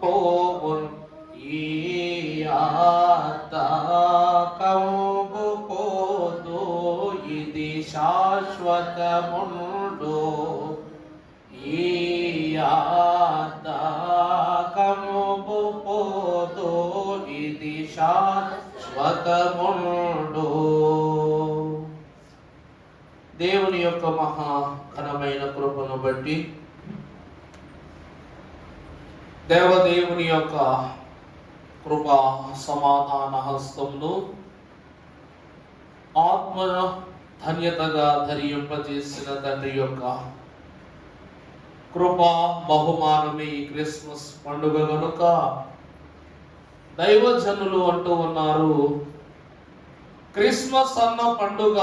పోవున్ ఈ కంబు పోదు ఇది శాశ్వతముండు ఈ కంబు పోదు ఇది శాశ్వతముండు. దేవుని యొక్క మహా ఘనమైన కృపను బట్టి దేవదేవుని యొక్క కృపా సమాధాన హస్తమును ఆత్మ ధన్యతగా ధరింపజేసిన తండ్రి యొక్క కృపా బహుమానమే ఈ క్రిస్మస్ పండుగ కనుక దైవజనులు అంటూ ఉన్నారు, క్రిస్మస్ అన్న పండుగ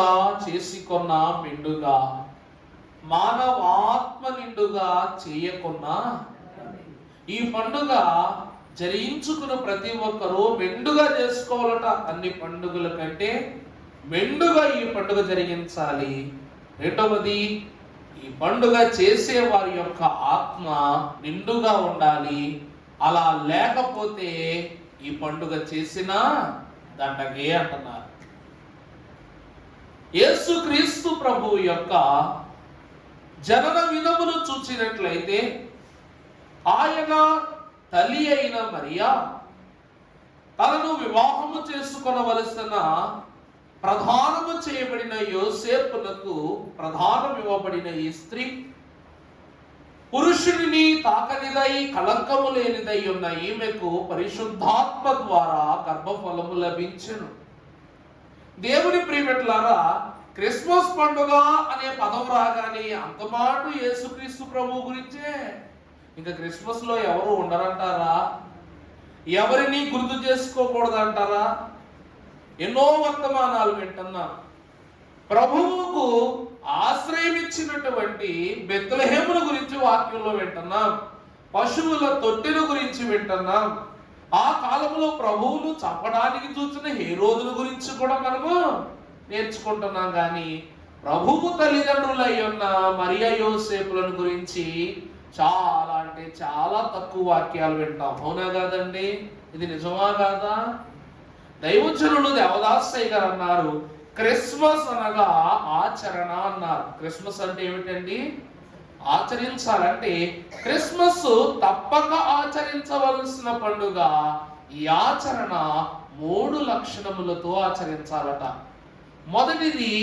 చేసుకున్న మెండుగా మానవాత్మ నిండుగా చేయకున్నా ఈ పండుగ జరిగించుకున్న ప్రతి ఒక్కరూ మెండుగా చేసుకోవాలట. అన్ని పండుగల కంటే మెండుగా ఈ పండుగ జరిగించాలి. రెండవది, ఈ పండుగ చేసే వారి యొక్క ఆత్మ నిండుగా ఉండాలి. అలా లేకపోతే ఈ పండుగ చేసిన దండగే అంటున్నారు. యేసుక్రీస్తు ప్రభువు యొక్క జనన విధమును చూచినట్లయితే ఆయన తల్లి అయిన మరియా తనను వివాహము చేసుకొనవలసిన ప్రధానము చేయబడిన యోసేపునకు ప్రధానం ఇవ్వబడిన ఈ స్త్రీ పురుషుడిని తాకనిదై కళంకము లేనిదై ఉన్న ఈమెకు పరిశుద్ధాత్మ ద్వారా గర్భఫలము లభించెను. దేవుని ప్రియమిత్రులారా, క్రిస్మస్ పండుగ అనే పదం రాగానే అంతమాటు యేసుక్రీస్తు ప్రభు గురించే. ఇంకా క్రిస్మస్ లో ఎవరు ఉండరంటారా? ఎవరిని గుర్తు చేసుకోకూడదంటారా? ఎన్నో వర్తమానాలు వింటున్నా. ప్రభువుకు ఆశ్రయం ఇచ్చినటువంటి బెత్లెహేముల గురించి వాక్యంలో వింటున్నాం. పశువుల తొట్టెల గురించి వింటున్నాం. ఆ కాలంలో ప్రభువును చంపడానికి చూసిన హేరోదుల గురించి కూడా మనము నేర్చుకుంటున్నాం. కానీ ప్రభువు తల్లిదండ్రులై ఉన్న మరియా యోసేపులను గురించి చాలా అంటే చాలా తక్కువ వాక్యాలు వింటాం. అవునా కాదండి? ఇది నిజమా కాదా? దైవజనులు దేవదాసయ్య గారు అన్నారు, క్రిస్మస్ అనగా ఆచరణ అన్నారు. క్రిస్మస్ అంటే ఏమిటండి? ఆచరించాలంటే క్రిస్మస్ తప్పక ఆచరించవలసిన పండుగ. ఈ ఆచరణ 3 లక్షణములతో ఆచరించాలట. మొదటిది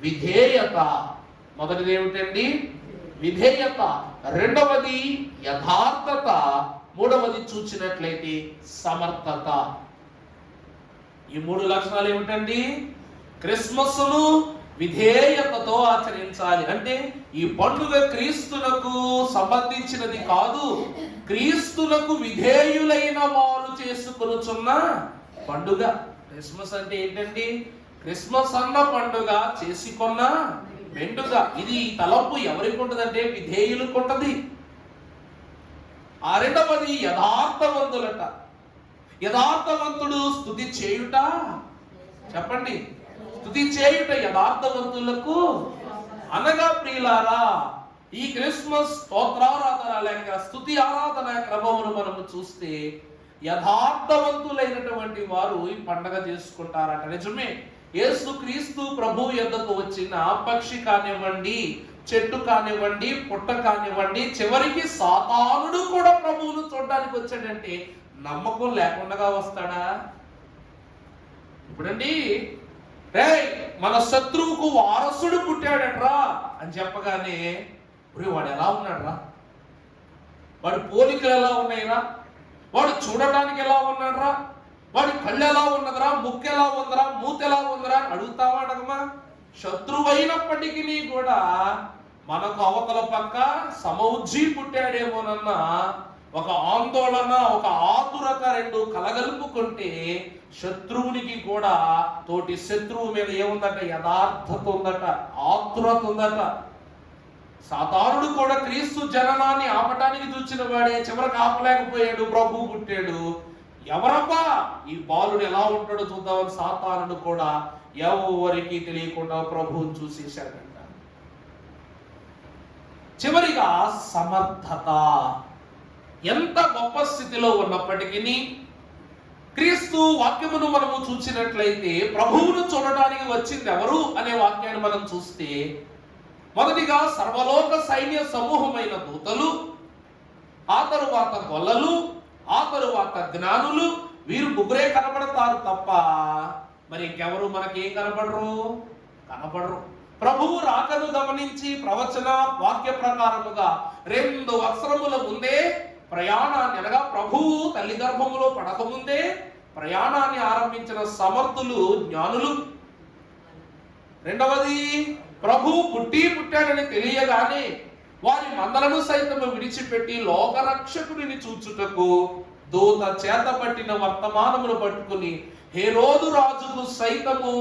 విధేయత. మొదటిది ఏమిటండి? విధేయత. రెండవది యథార్థత. మూడవది చూచినట్లయితే సమర్థత. ఈ 3 లక్షణాలు ఏమిటండి? క్రిస్మస్ను విధేయతతో ఆచరించాలి. అంటే ఈ పండుగ క్రీస్తునకు సంబంధించినది కాదు, క్రీస్తునకు విధేయులైన వారు చేసుకొనుచున్న పండుగ. క్రిస్మస్ అంటే ఏంటండి? క్రిస్మస్ అన్న పండుగ చేసుకున్న మెండుగ. ఇది తలంపు ఎవరికి ఉంటదంటే విధేయులకు ఉంటది. ఆ రెండవది యథార్థవంతులట. యథార్థవంతుడు స్తుతి చేయుట. చెప్పండి, స్తుతి చేయుట యథార్థవంతులకు అనగా ప్రియులారా, ఈ క్రిస్మస్ స్తోత్రారాధన లేక స్తుతి ఆరాధన క్రమమును మనము చూస్తే యథార్థవంతులైనటువంటి వారు ఈ పండగ చేసుకుంటారట. నిజమే, యేసుక్రీస్తు ప్రభు యొద్దకు వచ్చిన పక్షి కానివ్వండి, చెట్టు కానివ్వండి, పుట్ట కానివ్వండి, చివరికి సాతానుడు కూడా ప్రభువును చూడడానికి వచ్చాడంటే నమ్మకం లేకుండా వస్తాడా? ఇప్పుడండి, రే మన శత్రువుకు వారసుడు పుట్టాడట్రా అని చెప్పగానే వాడు ఎలా ఉన్నాడురా, వాడి పోలికలు ఎలా ఉన్నాయిరా, వాడు చూడటానికి ఎలా ఉన్నాడురా, వాడి కళ్ళు ఎలా ఉన్నదిరా, ముక్కు ఎలా ఉందిరా, మూత ఎలా ఉందిరా అని అడుగుతావా? అడగమా? శత్రువు అయినప్పటికీ కూడా మనకు అవతల పక్క సమౌజ్జీ పుట్టాడేమోనన్న ఒక ఆందోళన, ఒక ఆతురత రెండు కలగలుపుకుంటే శత్రువునికి కూడా తోటి శత్రువు మీద ఏముందట? యథార్థత ఉందట, ఆతురత ఉందట. సాతానుడు కూడా క్రీస్తు జననాన్ని ఆపటానికి చూచిన వాడే, చివరికి ఆపలేకపోయాడు, ప్రభు పుట్టాడు. ఎవరబ్బా ఈ బాలుడు ఎలా ఉంటాడో చూద్దామని సాతానుడు కూడా ఎవరికి తెలియకుండా ప్రభువుని చూసేశాడంట. చివరిగా సమర్థత. ఎంత గొప్ప స్థితిలో ఉన్నప్పటికీ క్రీస్తు వాక్యమును మనము చూసినట్లయితే ప్రభువును చూడడానికి వచ్చింది ఎవరు అనే వాక్యాన్ని మనం చూస్తే మొదటిగా సర్వలోక సైన్య సమూహమైన దూతలు, ఆ తరువాత గొల్లలు, ఆ తరువాత జ్ఞానులు, వీరు ముగ్గురే కనబడతారు తప్ప మరి ఇంకెవరు మనకి ఏం కనబడరు. ప్రభువు రాకను గమనించి ప్రవచన వాక్య ప్రకారముగా 2 వత్సరముల ముందే ప్రయాణాన్ని, అనగా ప్రభువు తల్లి గర్భములో పడకముందే ప్రయాణాన్ని ఆరంభించిన సమర్థులు జ్ఞానులు. రెండవది, ప్రభువు పుట్టాడని తెలియగానే వారి మందలను సైతము విడిచిపెట్టి లోకరక్షకుడిని చూచుటకు దూత చేత పట్టిన వర్తమానమును పట్టుకుని హేరోదు రాజుకు సైతము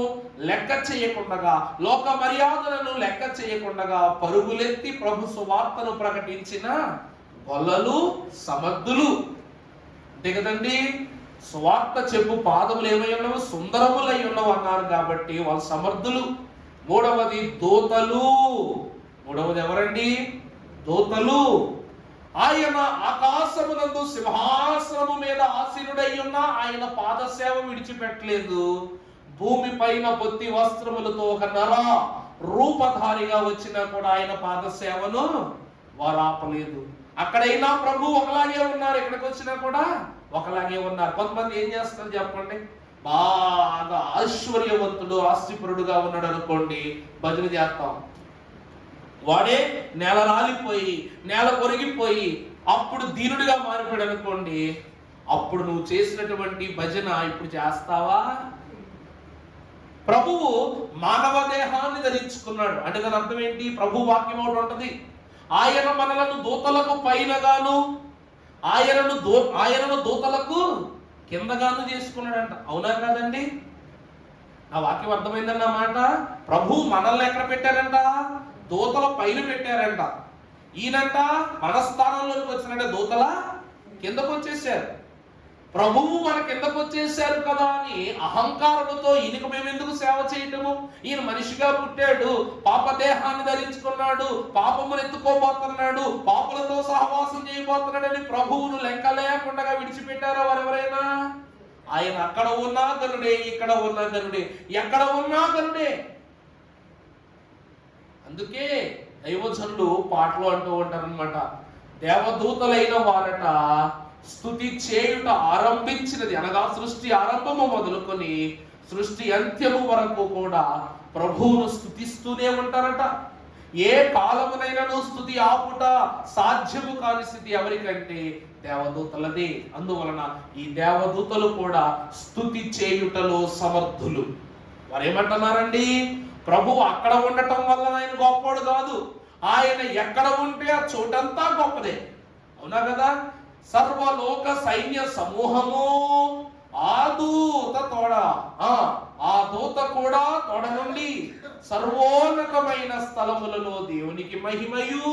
లెక్క చేయకుండగా, లోక మర్యాదలను లెక్క చేయకుండగా పరుగులెత్తి ప్రభు సువార్తను ప్రకటించిన గొల్లలు, సమర్థులు. అంతే కదండి, సువార్త చెప్పు పాదములు ఏమై ఉన్నవి? సుందరములై ఉన్నవి అన్నారు కాబట్టి వాళ్ళు సమర్థులు. మూడవది దూతలు. మూడవది ఎవరండి? దూతలు. ఆయన ఆకాశమునందు సింహాసనము మీద ఆసీనుడై ఉన్న ఆయన పాదసేవ విడిచిపెట్టలేదు. భూమి పైన పొత్తి వస్త్రములతో ఒక నర రూపధారిగా వచ్చినా కూడా ఆయన పాదసేవను వారు ఆపలేదు. అక్కడైనా ప్రభు ఒకలాగే ఉన్నారు, ఇక్కడికి వచ్చినా కూడా ఒకలాగే ఉన్నారు. కొంతమంది ఏం చేస్తారు చెప్పండి, బాగా ఐశ్వర్యవంతుడు, ఆస్తిపరుడుగా ఉన్నాడు అనుకోండి, భజన చేస్తాం. వాడే నేల రాలిపోయి, నేల కొరిగిపోయి అప్పుడు దీనుడిగా మారిపోయాడు అనుకోండి, అప్పుడు నువ్వు చేసినటువంటి భజన ఇప్పుడు చేస్తావా? ప్రభువు మానవ దేహాన్ని ధరించుకున్నాడు అంటే దాని అర్థం ఏంటి? ప్రభు వాక్యం ఒకటి ఉంటది, ఆయన మనలను దూతలకు పైనగాను ఆయనను దూతలకు కిందగాను చేసుకున్నాడంట. అవునా కాదండి? ఆ వాక్యం అర్థమైందన్నమాట. ప్రభు మనల్ని ఎక్కడ పెట్టారంట? దూతల పైన పెట్టారంట. ఈయనంట మన స్థానంలోకి వచ్చినట్టే దూతల కిందకు వచ్చేసారు. ప్రభువు మన కిందకు వచ్చేసారు కదా అని అహంకారముతో ఈయనకు మేము ఎందుకు సేవ చేయటము? ఈయన మనిషిగా పుట్టాడు, పాపదేహాన్ని ధరించుకున్నాడు, పాపమును ఎత్తుకోబోతున్నాడు, పాపులతో సహవాసం చేయబోతున్నాడు అని ప్రభువును లెక్క లేకుండా విడిచిపెట్టారా వారెవరైనా? ఆయన అక్కడ ఉన్నా గనుడే, ఇక్కడ ఉన్నా గనుడే, ఎక్కడ ఉన్నా గనుడే. అందుకే దైవజనులు పాటలు అంటూ ఉంటారనమాట, దేవదూతలైన వారట స్తుతి చేయుట ఆరంభించినది, అనగా సృష్టి ఆరంభము మొదలుకొని సృష్టి అంత్యము వరకు కూడా ప్రభువును స్తుతిస్తూనే ఉంటారట. ఏ కాలమునైనాను స్తుతి ఆపుట సాధ్యము కాని స్థితి ఎవరికంటే దేవదూతలదే. అందువలన ఈ దేవదూతలు కూడా స్తుతి చేయుటలో సమర్థులు. వారు ఏమంటున్నారండి? ప్రభువు అక్కడ ఉండటం వల్ల ఆయన గొప్పవాడు కాదు, ఆయన ఎక్కడ ఉంటే ఆ చోటంతా గొప్పదే. అవునా కదా? సర్వలోక సైన్య సమూహము ఆ దూత తోడ, ఆ దూత కూడా తోడ నుండి సర్వోన్నతమైన స్థలములలో దేవునికి మహిమయు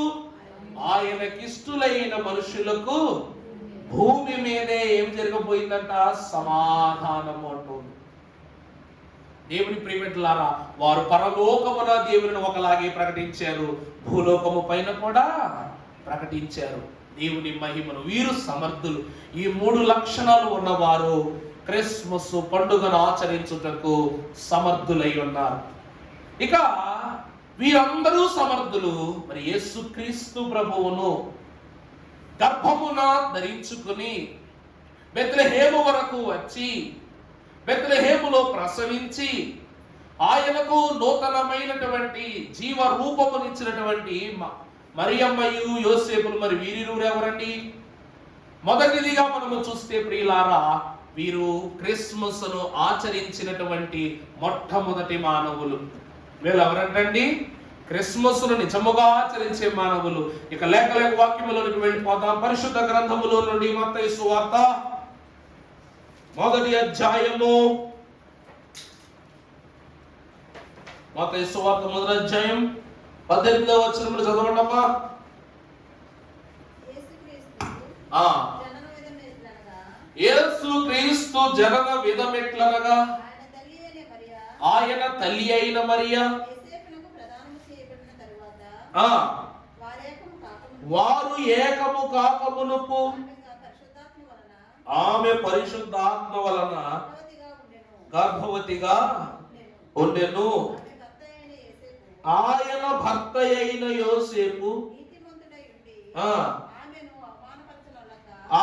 ఆయనకిష్టులైన మనుషులకు భూమి మీదే ఏం జరగబోయిందంట? సమాధానము అంటుంది. దేవుని ప్రియమిత్రులారా, వారు పరలోకమున దేవుని ఒకలాగే ప్రకటించారు, భూలోకము పైన కూడా ప్రకటించారు దేవుని మహిమను. వీరు సమర్థులు. ఈ 3 లక్షణాలు ఉన్నవారు క్రిస్మస్ పండుగను ఆచరించుటకు సమర్థులై ఉన్నారు. ఇక వీరందరూ సమర్థులు మరి యేసుక్రీస్తు ప్రభువును గర్భమున ధరించుకుని బెత్లెహేము వరకు వచ్చి బెత్లెహేములో ప్రసవించి ఆయనకు నూతనమైనటువంటి జీవ రూపమునిచ్చినటువంటి మరియమ్మయు యోసేపులు, మరి వీరిరువురు ఎవరండి? మొదటిదిగా మనము చూస్తే ప్రియులారా, వీరు క్రిస్మస్ ను ఆచరించినటువంటి మొట్టమొదటి మానవులు. వీళ్ళు ఎవరంటండి? క్రిస్మస్ ను నిజముగా ఆచరించే మానవులు. ఇక లేఖ వాక్యములోనికి వెళ్ళిపోతాం. పరిశుద్ధ గ్రంథములో నుండి మత్తయి సువార్త 1వ అధ్యాయము, మత్తయి సువార్త 1వ అధ్యాయం 18వ వచనములు చదవండమ్మా. యేసు క్రీస్తు జనన విధమెట్లనగా ఆయన తల్లి అయిన మరియా వారు ఏకము కాకమునుపు ఆమె పరిశుద్ధాత్మ వలన గర్భవతిగా ఉండెను. ఆయన భర్త అయిన యోసేపు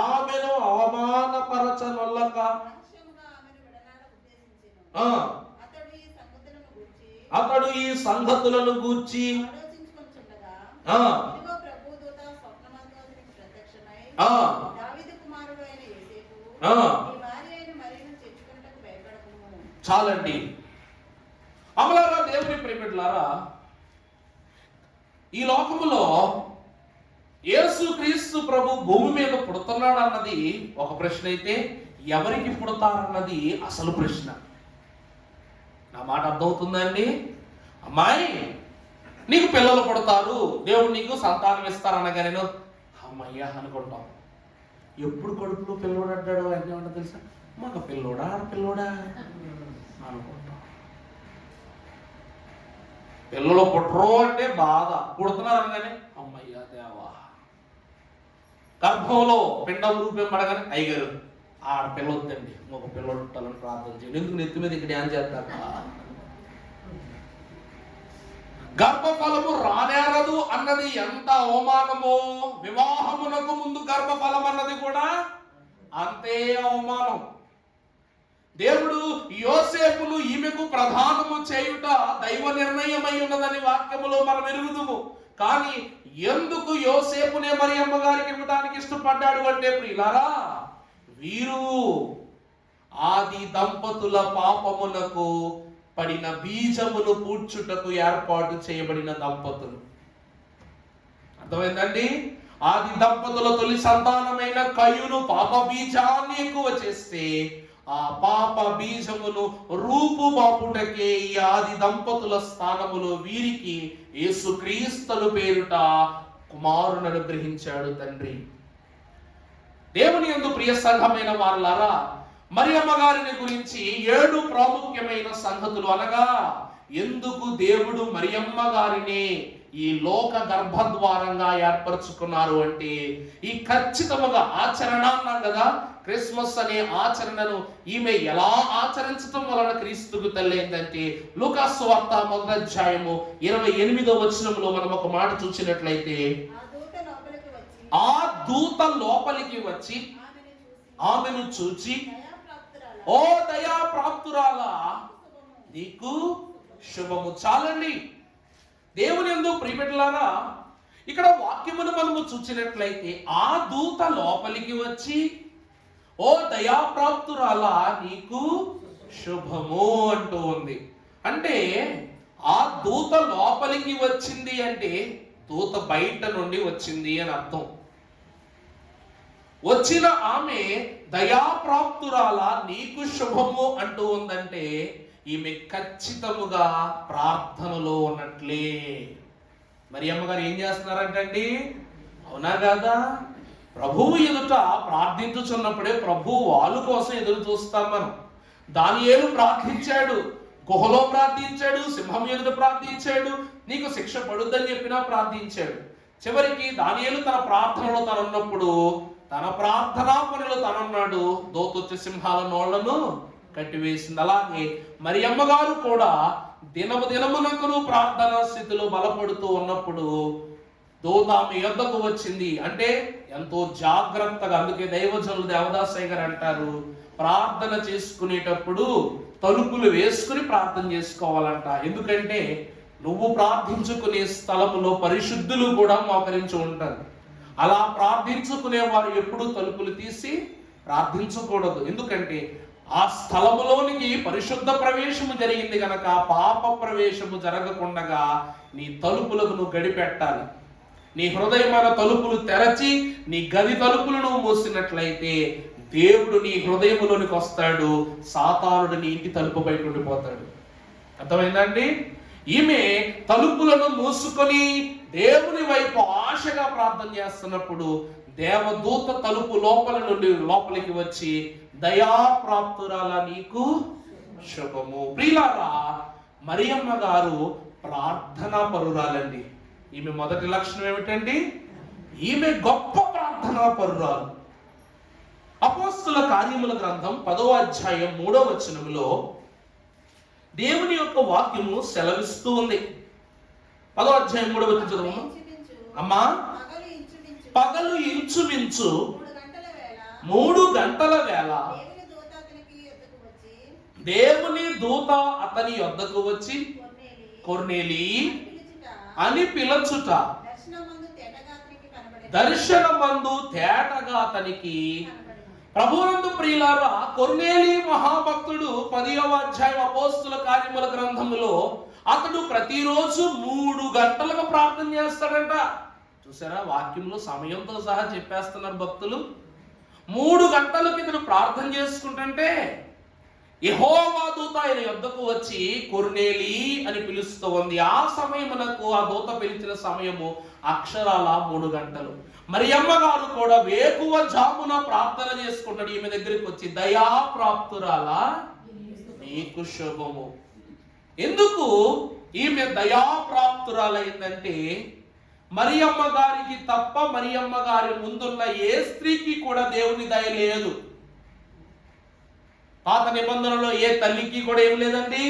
ఆమెను అవమానపరచనొల్లక అతడు ఈ సంగతులను గూర్చి చాలండి. అమలారా, దేవుని ప్రియమిట్లారా, ఈ లోకములో యేసుక్రీస్తు ప్రభు భూమి మీద పుడుతున్నాడు అన్నది ఒక ప్రశ్న అయితే, ఎవరికి పుడతారన్నది అసలు ప్రశ్న. నా మాట అర్థమవుతుందండి? అమ్మాయి, నీకు పిల్లలు పుడతారు, దేవుడు నీకు సంతానం ఇస్తారనగా నేను అమ్మయ్యా అనుకుంటాం. ఎప్పుడు కడుపులో పిల్లోడు అంటాడు అన్నీ ఉంటా తెలుసా? మగ పిల్లోడా ఆడపిల్లోడా అనుకుంటాం. పిల్లలు పుట్టరు అంటే బాధ, పుడుతున్నారు అనగానే అమ్మయ్యా దేవా. గర్భంలో పిండం రూపం పడగానే అయ్యగారు ఆడపిల్ల వద్దండి, ఒక పిల్లడు ఉంటాలని ప్రార్థన చేయండి. ఎందుకు నెత్తి మీద ఇక్కడ ధ్యానం చేస్తాక? గర్భఫలము రానేరదు అన్నది ఎంత అవమానమో, వివాహమునకు ముందు గర్భఫలం అన్నది కూడా అంతే అవమానం. దేవుడు యోసేపును ఈమెకు ప్రధానము చేయుట దైవ నిర్ణయమై ఉన్నదని వాక్యములో మనం ఎరుగుదుము. కానీ ఎందుకు యోసేపునే మరియమ్మ గారికి ఇవ్వడానికి ఇష్టపడ్డాడు అంటే, ప్రియులారా, వీరు ఆది దంపతుల పాపమునకు పడిన బీజమును పూడ్చుటకు ఏర్పాటు చేయబడిన దంపతులు. అర్థమైందండి? ఆది దంపతుల తొలి సంతానమైన కయ్యూను పాప బీజాన్ని ఎక్కువ చేస్తే, ఆ పాప బీజమును రూపుమాపుటకే ఈ ఆది దంపతుల స్థానములో వీరికి యేసుక్రీస్తుల పేరుట కుమారుని అనుగ్రహించాడు తండ్రి. దేవుని యందు ప్రియ సంఘమైన వారలారా, మరియమ్మ గారిని గురించి 7 ప్రాముఖ్యమైన సంగతులు, అనగా ఎందుకు దేవుడు మరియమ్మ గారిని ఈ లోక గర్భద్వారంగా ఏర్పరచుకున్నారు అంటే, ఈ ఖచ్చితముగా ఆచరణ అన్నాం కదా, క్రిస్మస్ అనే ఆచరణను ఈమె ఎలా ఆచరించడం వలన క్రీస్తుకు తల్లైందంటే, లూకాసు సువార్త 1వ అధ్యాయము 28వ వచనంలో మనం ఒక మాట చూసినట్లయితే, ఆ దూత లోపలికి వచ్చి ఆమెను చూచి, ఓ దయా ప్రాప్తురాలా, నీకు శుభము. చాలండి. దేవుని యందు ప్రియబిడ్డలారా, ఇక్కడ వాక్యమును మనము చూసినట్లయితే, ఆ దూత లోపలికి వచ్చి, ఓ దయాప్రాప్తురాలా, నీకు శుభము అంటూ ఉంది. అంటే ఆ దూత లోపలికి వచ్చింది అంటే దూత బయట నుండి వచ్చింది అని అర్థం. వచ్చిన ఆమె దయాప్రాప్తురాలా, నీకు శుభము అంటూ ఉందంటే ఈమె ఖచ్చితముగా ప్రార్థనలో ఉన్నట్లే. మరి అమ్మగారు ఏం చేస్తున్నారంటండి? అవునా కాదా? ప్రభువు ఎదుట ప్రార్థించుచున్నప్పుడే ప్రభు వాళ్ళ కోసం ఎదురు చూస్తాం మనం. దానియేలు ప్రార్థించాడు, గుహలో ప్రార్థించాడు, సింహం ఎదుట ప్రార్థించాడు, నీకు శిక్ష పడుద్దని చెప్పినా ప్రార్థించాడు. చివరికి దానియేలు తన ప్రార్థనలో తనున్నప్పుడు తన ప్రార్థనా పనులు తనున్నాడు, దోతొచ్చి సింహాల నోళ్లను కట్టివేసింది. అలాగే మరియమ్మ గారు కూడా దినమునకును ప్రార్థనా స్థితిలో బలపడుతూ ఉన్నప్పుడు దూత ఆమె యొద్దకు వచ్చింది. అంటే ఎంతో జాగ్రత్తగా, అందుకే దైవజనులు దేవదాసయ్య గారు అంటారు, ప్రార్థన చేసుకునేటప్పుడు తలుపులు వేసుకుని ప్రార్థన చేసుకోవాలంట. ఎందుకంటే నువ్వు ప్రార్థించుకునే స్థలములో పరిశుద్ధులు కూడా మోకరించి ఉంటారు. అలా ప్రార్థించుకునే వారు ఎప్పుడు తలుపులు తీసి ప్రార్థించకూడదు. ఎందుకంటే ఆ స్థలములోనికి పరిశుద్ధ ప్రవేశము జరిగింది గనక పాప ప్రవేశము జరగకుండా నీ తలుపులకు నువ్వు గడిపెట్టాలి. నీ హృదయమైన తలుపులు తెరచి నీ గది తలుపులను మూసినట్లయితే దేవుడు నీ హృదయములోనికి వస్తాడు, సాతానుడు నీ ఇంటి తలుపు బయట ఉండిపోతాడు. అర్థమైందండి? ఈమె తలుపులను మూసుకొని దేవుని వైపు ఆశగా ప్రార్థన చేస్తున్నప్పుడు దేవదూత తలుపు లోపల నుండి లోపలికి వచ్చి, దయాప్రాప్తురాలా, నీకు శుభము. ప్రియులారా, మరియమ్మ గారు ప్రార్థనా పరురాలండి. ఈమె మొదటి లక్షణం ఏమిటండి? ఈమె గొప్ప ప్రార్థనా పరురాలు. అపోస్తలుల అపోస్తుల కార్యముల గ్రంథం 10వ అధ్యాయం 3వ వచనములో దేవుని యొక్క వాక్యము సెలవిస్తూ ఉంది. 10వ అధ్యాయం 3వ వచనం చదవమ్మా. అమ్మా, పగలు ఇంచుమించు 3 గంటల వేళ దేవుని దూత అతని యొద్దకు వచ్చి కొర్నేలి అని పిలుచుట దర్శనమందు తేటగా అతనికి. ప్రభువునందు ప్రియులారా, కొర్నేలి మహాభక్తుడు 10వ అధ్యాయం అపోస్తుల కార్యముల గ్రంథములో అతడు ప్రతిరోజు 3 గంటలకు ప్రార్థన చేస్తాడంట. చూసారా, వాక్యంలో సమయంతో సహా చెప్పేస్తున్నారు భక్తులు. 3 గంటలకు ఇతడు ప్రార్థన చేసుకుంటుంటే యెహోవా దూత ఆయన యొద్దకు వచ్చి కొర్నేలి అని పిలుస్తూ ఉంది. ఆ సమయమునకు ఆ దూత పిలిచిన సమయము అక్షరాల 3 గంటలు. మరియమ్మ గారు కూడా వేకువ జామున ప్రార్థన చేసుకుంటాడు. ఈమె దగ్గరికి వచ్చి, దయాప్రాప్తురాలా నీకు శుభము. ఎందుకు ఈమె దయాప్రాప్తురాలైందంటే, మరియమ్మ గారికి తప్ప మరియమ్మ గారి ముందున్న ఏ స్త్రీకి కూడా దేవుని దయ లేదు. పాత నిబంధనలో ఏ తల్లికి కూడా ఏమి లేదండి,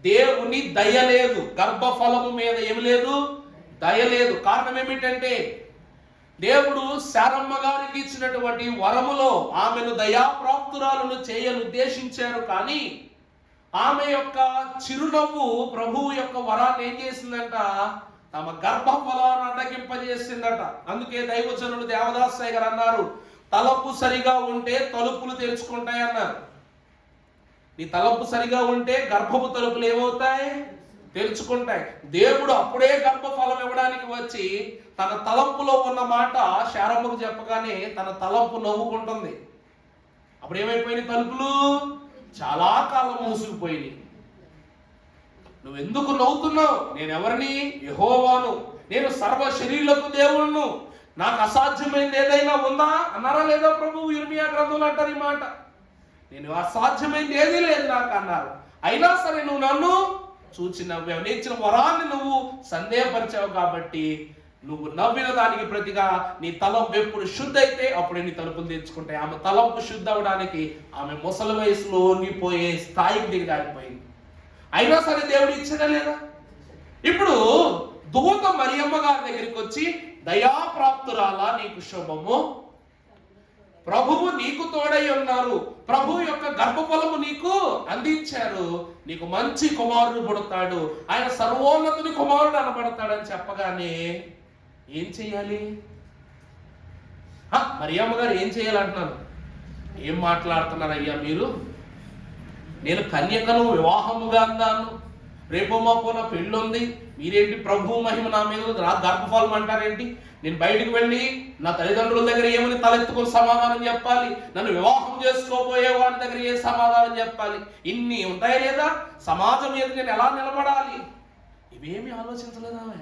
దేవుని దయ లేదు. గర్భఫలము మీద ఏమి లేదు, దయ లేదు. కారణం ఏమిటంటే, దేవుడు శారమ్మ గారికి ఇచ్చినటువంటి వరములో ఆమెను దయాప్రాప్తురాలను చేయను ఉద్దేశించారు. కానీ ఆమె యొక్క చిరునవ్వు ప్రభువు యొక్క వరాన్ని ఏం చేసిందంట, తమ గర్భఫలాన్ని అడ్డగింపజేసిందట. అందుకే దైవజనుడు దేవదాసయ్య గారు అన్నారు, తలపు సరిగా ఉంటే తలుపులు తెరుచుకుంటాయన్నారు. నీ తలంపు సరిగా ఉంటే గర్భపు తలుపులు ఏమవుతాయి, తెరుచుకుంటాయి. దేవుడు అప్పుడే గర్భఫలం ఇవ్వడానికి వచ్చి తన తలంపులో ఉన్న మాట శారమ్మకు చెప్పగానే తన తలంపు నవ్వుకుంటుంది. అప్పుడు ఏమైపోయినాయి, తలుపులు చాలా కాలం మూసుకుపోయినాయి. నువ్వెందుకు నవ్వుతున్నావు? నేను ఎవరిని? యెహోవాను. నేను సర్వ శరీరులకు దేవుడును. నాకు అసాధ్యమైనది ఏదైనా ఉందా అన్నారా లేదా ప్రభువు? ఇర్మియా గ్రంథంలో అంటారు ఈ మాట. నేను అసాధ్యమైనది ఏదీ లేదు నాకు అన్నారు. అయినా సరే నువ్వు నన్ను చూచి నవ్వావు. నేను ఇచ్చిన వరాన్ని నువ్వు సందేహపరిచావు కాబట్టి నువ్వు నవ్విన దానికి ప్రతిగా నీ తలంపు ఎప్పుడు శుద్ధి అయితే అప్పుడే నీ తలుపులు తెచ్చుకుంటాయి. ఆమె తలంపు శుద్ధి అవడానికి ఆమె ముసలి వయసులో వంగిపోయే స్థాయికి దిగడారిపోయింది. అయినా సరే దేవుడు ఇచ్చడా లేదా? ఇప్పుడు దూత మరియమ్మ గారి దగ్గరికి వచ్చి, దయాప్రాప్తురాలా నీకు శుభము, ప్రభువు నీకు తోడై ఉన్నారు, ప్రభు యొక్క గర్భఫలము నీకు అందించారు, నీకు మంచి కుమారుడు పుడతాడు, ఆయన సర్వోన్నతుని కుమారుడు అనబడతాడని చెప్పగానే ఏం చెయ్యాలి? మరియమ్మ గారు ఏం చేయాలంటున్నాను? ఏం మాట్లాడుతున్నారు అయ్యా మీరు? నేను కన్యకను, వివాహముగా అందాను, రేపో మాపో నా పెళ్ళి ఉంది, మీరేంటి ప్రభు మహిమ నా మీద నా గర్భఫలం అంటారేంటి? నేను బయటికి వెళ్ళి నా తల్లిదండ్రుల దగ్గర ఏమని తలెత్తుకుని సమాధానం చెప్పాలి? నన్ను వివాహం చేసుకోబోయే వాడి దగ్గర ఏ సమాధానం చెప్పాలి? ఇన్ని ఉంటాయి లేదా? సమాజం మీద నేను ఎలా నిలబడాలి? ఇవేమీ ఆలోచించలేదు ఆమె.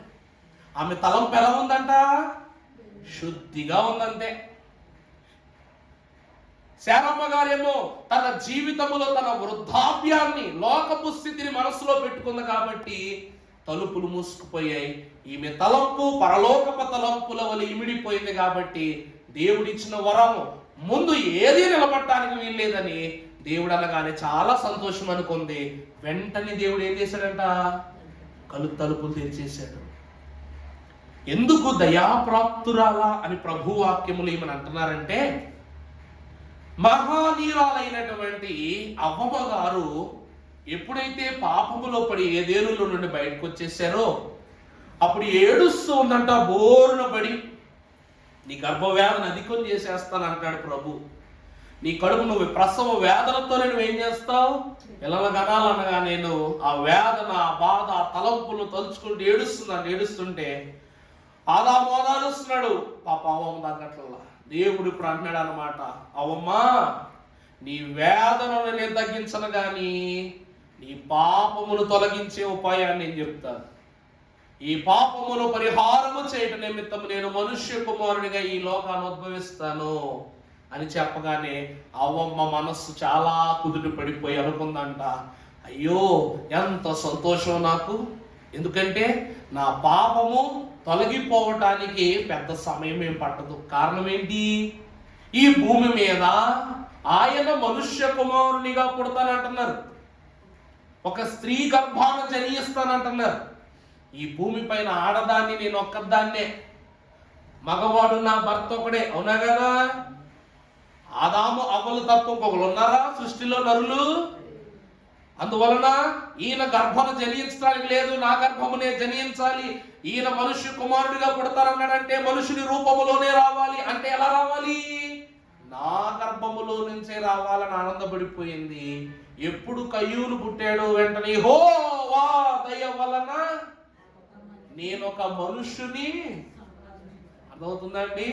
ఆమె తలంపు ఎలా ఉందంట? శుద్ధిగా ఉందంతే. శారమ్మ గారేమో తన జీవితంలో తన వృద్ధాప్యాన్ని, లోకపు స్థితిని మనసులో పెట్టుకుంది కాబట్టి తలుపులు మూసుకుపోయాయి. ఈమె తలంపు పరలోకపు తలంపుల వల్ల ఇమిడిపోయింది కాబట్టి దేవుడిచ్చిన వరం ముందు ఏది నిలబడటానికి వీల్లేదని దేవుడు అనగానే చాలా సంతోషం అనుకుంది. వెంటనే దేవుడు ఏం చేశాడంట? తలుపులు తెరిచేశాడు. ఎందుకు దయాప్రాప్తురాలా అని ప్రభు వాక్యములు ఏమని అంటున్నారంటే, మహానీయురాలైనటువంటి అవ్వమ్మ గారు ఎప్పుడైతే పాపములో పడి ఏదేనులో నుండి బయటకు వచ్చేసారో అప్పుడు ఏడుస్తూ ఉందంట. బోరున పడి, నీ గర్భవేదన అధికం చేసేస్తాను అంటాడు ప్రభు. నీ కడుపు నువ్వు ప్రసవ వేదనతో నువ్వేం చేస్తావు? పిల్లల గనాలనగా నేను ఆ వేదన, ఆ బాధ, ఆ తలంపులు తలుచుకుంటూ ఏడుస్తుంటే ఆదామోదాలుస్తున్నాడు. పాప అవ్వమ్మ తగ్గట్ల దేవుడు ఇప్పుడు అంటున్నాడు అన్నమాట, అవ్వమ్మా నీ వేదనను నేను తగ్గించను కానీ నీ పాపమును తొలగించే ఉపాయాన్ని నేను చెప్తాను. ఈ పాపమును పరిహారము చేయటం నిమిత్తం నేను మనుష్య కుమారునిగా ఈ లోకాన్ని ఉద్భవిస్తాను అని చెప్పగానే అవ్వమ్మ మనస్సు చాలా కుదుట పడిపోయి అనుకుందంట, అయ్యో ఎంత సంతోషం నాకు, ఎందుకంటే నా పాపము తొలగిపోవటానికి పెద్ద సమయం ఏం పట్టదు. కారణం ఏంటి? ఈ భూమి మీద ఆయన మనుష్య కుమారునిగా పుడతానంటున్నారు. ఒక స్త్రీ గర్భాన జనిస్తానంటున్నారు. ఈ భూమి పైన ఆడదాన్ని నేను ఒక్కదాన్నే, మగవాడు నా భర్త ఒకడే. అవునా కదా? ఆదాము అవ్వలు తప్ప ఇంకొకరు ఉన్నారా సృష్టిలో నరులు? అందువలన ఈయన గర్భం జనించడానికి లేదు, నా గర్భమునే జనించాలి. ఈయన మనుష్య కుమారుడిగా పుడతారన్నాడంటే మనుషుని రూపములోనే రావాలి. అంటే ఎలా రావాలి? నా గర్భములో నుంచే రావాలని ఆనందపడిపోయింది. ఎప్పుడు కయ్యూను పుట్టాడు, వెంటనే యెహోవా దయ వలన నేను ఒక మనుష్యుని. అర్థమవుతుందండి?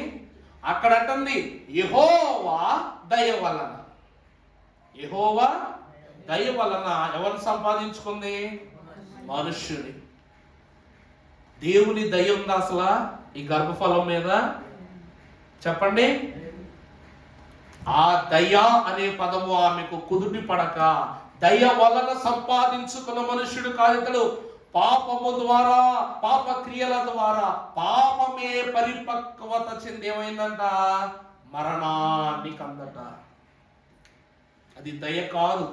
అక్కడ అంటుంది యెహోవా దయ వలన. యెహోవా దయ వలన ఎవరిని సంపాదించుకుంది? మనుష్యుని. దేవుని దయ ఉందా అసలు ఈ గర్భఫలం మీద? చెప్పండి. ఆ దయ అనే పదము ఆమెకు కుదుటి పడక, దయ వలన సంపాదించుకున్న మనుష్యుడు కాదు ఇతడు. పాపము ద్వారా, పాప క్రియల ద్వారా పాపమే పరిపక్వత చెంది ఏమైందంట? మరణానికి అందట. అది దయ కాదు.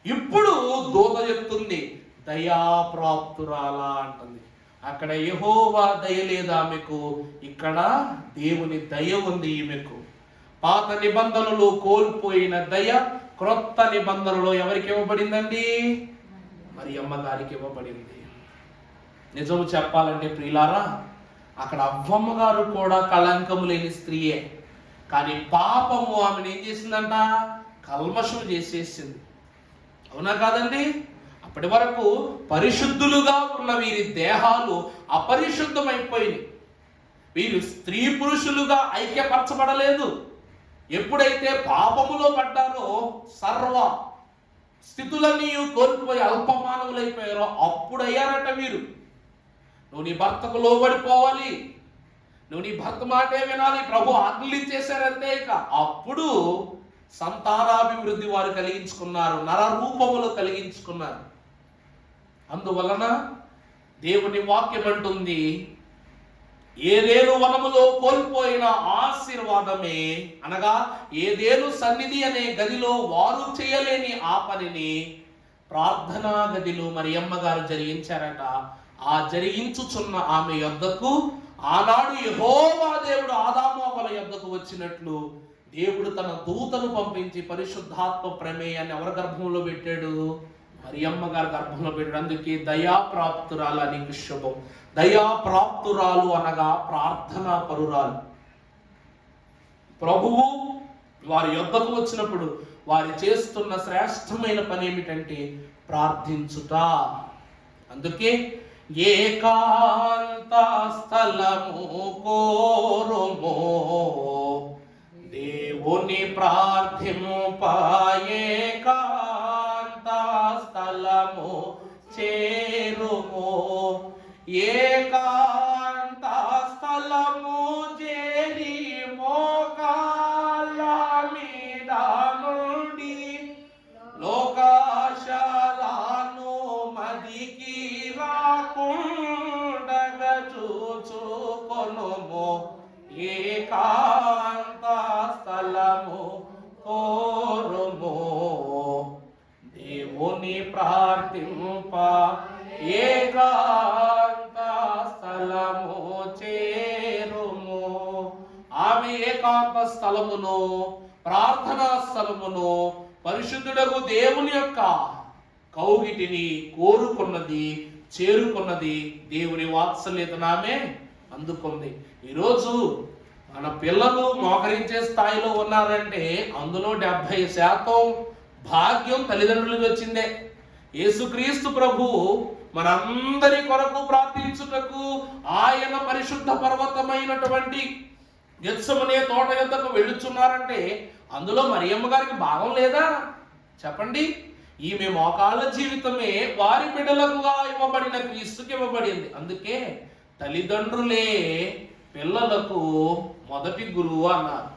ఇప్పుడు దూత చెప్తుంది దయాప్రాప్తురాలా అంటుంది. అక్కడ యెహోవా దయ లేదు ఆమెకు, ఇక్కడ దేవుని దయ ఉంది ఈమెకు. పాత నిబంధనలు కోల్పోయిన దయ క్రొత్త నిబంధనలో ఎవరికి ఇవ్వబడిందండి? మరియమ్మ గారికి ఇవ్వబడింది. నిజము చెప్పాలంటే ప్రియులారా, అక్కడ అవ్వమ్మ గారు కూడా కళంకము లేని స్త్రీయే. కానీ పాపము ఆమెను ఏం చేసిందంట? కల్మషం చేసేసింది. అవునా కాదండి? అప్పటి వరకు పరిశుద్ధులుగా ఉన్న వీరి దేహాలు అపరిశుద్ధమైపోయినాయి. వీరు స్త్రీ పురుషులుగా ఐక్యపరచబడలేదు. ఎప్పుడైతే పాపములో పడ్డారో సర్వ స్థితులన్నీ కోల్పోయి అల్పమానవులైపోయారో అప్పుడయ్యారట వీరు. నువ్వు నీ భర్తకు లోబడిపోవాలి, నువ్వు నీ భర్త మాటే వినాలి, ప్రభు ఆజ్ఞలు ఇచ్చేశారంటే ఇక అప్పుడు సంతానాభివృద్ధి వారు కలిగించుకున్నారు, నరరూపములు కలిగించుకున్నారు. అందువలన దేవుని వాక్యం అంటుంది, ఏదేను వనములో కోల్పోయిన ఆశీర్వాదమే, అనగా ఏదేను సన్నిధి అనే గదిలో వారు చేయలేని ఆ పనిని ప్రార్థనా గదిలో మరియమ్మ గారు జరిగించారట. ఆ జరిగించుచున్న ఆమె యొద్దకు ఆనాడు యెహోవా దేవుడు ఆదాము అవ్వల యొద్దకు వచ్చినట్లు దేవుడు తన దూతను పంపించి పరిశుద్ధాత్మ ప్రమేయాన్ని ఎవరి గర్భంలో పెట్టాడు? మరియమ్మ గారి గర్భంలో పెట్టాడు. అందుకే దయాప్రాప్తురాలు నీకు శుభం. దయాప్రాప్తురాలు అనగా ప్రార్థనా పరురాలు. ప్రభువు వారి యొద్దకు వచ్చినప్పుడు వారు చేస్తున్న శ్రేష్టమైన పని ఏమిటంటే ప్రార్థించుట. అందుకే ఏకాంత స్థలము కోరుమో, దేవుని ప్రార్థింప ఏకాంత స్థలము చేరుమో, ఏకాంత స్థలము చేరి మోకాళ్ళ మీద నుండి లోకాశాలను మదికి రాకుండగా చూచుకొనుము, ఏకాంత స్థలము కోరుము, దేవుని ప్రార్థింప ఏకాంత స్థలము చేరుము. ఆమె ఏకాంత స్థలమును, ప్రార్థనా స్థలమును, పరిశుద్ధుడగు దేవుని యొక్క కౌగిటిని కోరుకున్నది, చేరుకున్నది. దేవుని వాత్సల్యతను ఆమె అందుకుంది. ఈరోజు మన పిల్లలు మోకరించే స్థాయిలో ఉన్నారంటే అందులో 70% భాగ్యం తల్లిదండ్రులకు వచ్చిందే. యేసుక్రీస్తు ప్రభు మనందరి కొరకు ప్రార్థించుటకు ఆయన పరిశుద్ధ పర్వతమైనటువంటి గెత్సెమనే తోట యొద్దకు వెళ్ళుచున్నారంటే అందులో మరియమ్మ గారికి భాగం లేదా? చెప్పండి. ఈమె మోకాళ్ళ జీవితమే వారి బిడ్డలకుగా ఇవ్వబడిన క్రీస్తుకి ఇవ్వబడింది. అందుకే తల్లిదండ్రులే పిల్లలకు మొదటి గురువు అన్నారు.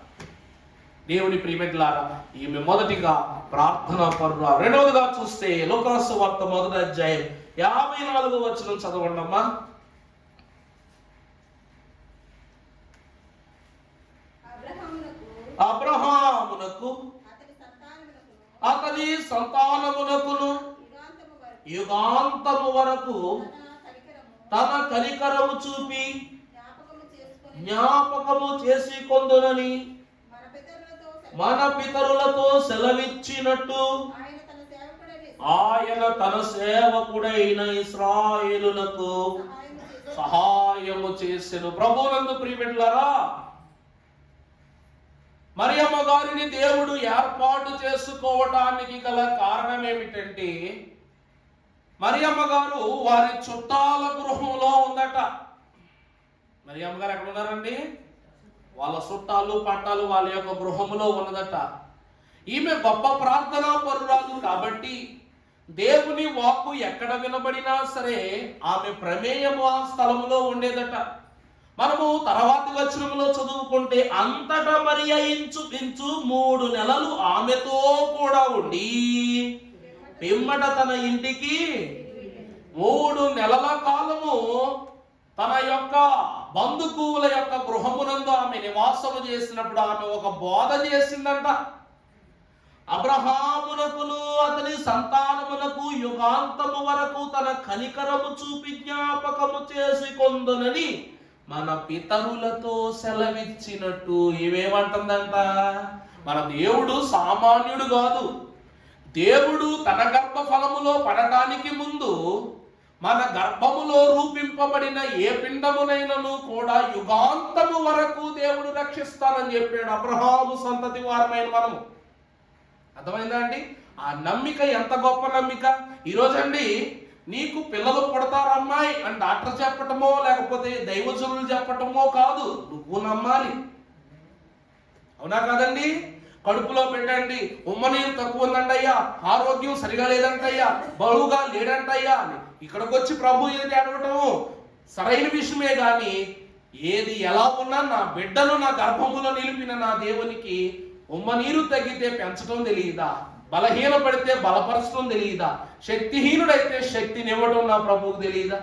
దేవుని ప్రియమిత్రులారా, ఈమె మొదటిగా ప్రార్థనా పరురాలు. రెండవదిగా చూస్తే లూకాసు వార్త 1వ అధ్యాయం 54వ వచనం చదవండి అమ్మా. అబ్రహామునకు సంతానమునకు అతని సంతానమునకును యుగాంతము వరకు తన కనికరము చూపి జ్ఞాపకము చేసుకొందునని మన పితరులతో సెలవిచ్చినట్టు ఆయన తన సేవకుడైన ఇశ్రాయేలునకు సహాయము చేసెను. ప్రభువునందు ప్రియబిడ్డలారా, మరియమ్మ గారిని దేవుడు ఏర్పాటు చేసుకోవటానికి గల కారణం ఏమిటంటే, మరియమ్మ గారు వారి చుట్టాల గృహంలో ఉందట. మరియమ్మ గారు ఎక్కడ ఉన్నారండి? వాళ్ళ చుట్టాలు పట్టాలు వాళ్ళ యొక్క గృహంలో ఉన్నదట. ఈమె గొప్ప ప్రార్థనా పరురాలు కాబట్టి దేవుని వాక్కు ఎక్కడ వినబడినా సరే ఆమె ప్రమేయము ఆ స్థలములో ఉండేదట. మనము తర్వాతి వచనంలో చదువుకుంటే, అంతటా మరియ ఇంచుమించు 3 నెలలు ఆమెతో కూడా ఉండి పిమ్మట తన ఇంటికి 3 నెలల కాలము తన యొక్క బంధువుల యొక్క గృహమునందు ఆమె నివాసము చేసినప్పుడు ఆమె ఒక బోధ చేసిందంట. అబ్రహామునకును అతని సంతానమునకు యుగాంతము వరకు తన కనికరము చూపి జ్ఞాపకము చేసుకొందునని మన పితరులతో సెలవిచ్చినట్టు. ఇవేమంటుందంట? మన దేవుడు సామాన్యుడు కాదు. దేవుడు తన గర్భఫలములో పడటానికి ముందు మన గర్భములో రూపింపబడిన ఏ పిండమునైనను కూడా యుగాంతము వరకు దేవుడు రక్షిస్తానని చెప్పాడు అబ్రహాము సంతతి వారమైన మనము. అర్థమైందా అండి? ఆ నమ్మిక ఎంత గొప్ప నమ్మిక! ఈరోజండి నీకు పిల్లలు పుడతారమ్మాయి అని డాక్టర్ చెప్పటమో లేకపోతే దైవజనులు చెప్పటమో కాదు, నువ్వు నమ్మాలి. అవునా కాదండి? కడుపులో పెట్టండి, ఉమ్మనీరు తక్కువ ఉందండి అయ్యా, ఆరోగ్యం సరిగా లేదంటయ్యా, బరువుగా లేదంటయ్యా అని ఇక్కడికి వచ్చి ప్రభు ఏది అడగటము సరైన విషయమే. కానీ ఏది ఎలా ఉన్నా నా బిడ్డను నా గర్భములో నిలిపిన నా దేవునికి ఉమ్మనీరు తగ్గితే పెంచడం తెలియదా? బలహీన పడితే బలపరచడం తెలియదా? శక్తిహీనుడైతే శక్తినివ్వడం నా ప్రభువుకు తెలియదా?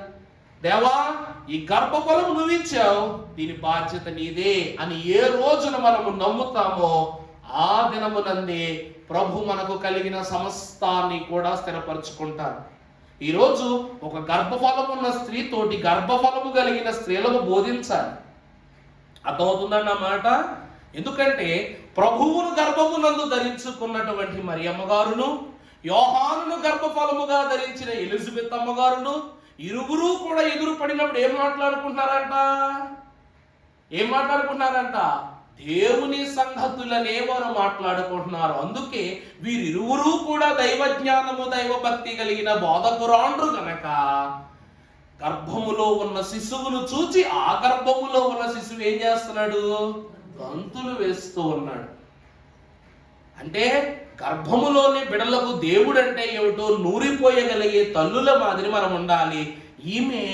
దేవా, ఈ గర్భఫలం నువ్విచ్చావు, దీని బాధ్యత నీదే అని ఏ రోజున మనము నమ్ముతామో ఆ దినమునందే ప్రభు మనకు కలిగిన సమస్తాన్ని కూడా స్థిరపరచుకుంటారు. ఈరోజు ఒక గర్భఫలం ఉన్న స్త్రీతోటి గర్భఫలము కలిగిన స్త్రీలకు బోధించాలి. అర్థమవుతుందండి ఆ మాట? ఎందుకంటే ప్రభువును గర్భమునందు ధరించుకున్నటువంటి మరియమ్మ గారును, యోహానును గర్భఫలముగా ధరించిన ఎలిజబెత్ అమ్మగారును ఇరువురు కూడా ఎదురు పడినప్పుడు ఏం మాట్లాడుకుంటున్నారంట? దేవుని సంగతులనే వారు మాట్లాడుకుంటున్నారు. అందుకే వీరిరువురు కూడా దైవజ్ఞానము దైవభక్తి కలిగిన బోధకురాండ్రు గనక గర్భములో ఉన్న శిశువును చూచి ఆ గర్భములో ఉన్న శిశువు ఏం చేస్తున్నాడు? గంతులు వేస్తూ ఉన్నాడు. అంటే గర్భములోని బిడలకు దేవుడు అంటే ఏమిటో నూరిపోయగలిగే తల్లుల మాదిరి మనం ఉండాలి. ఈమె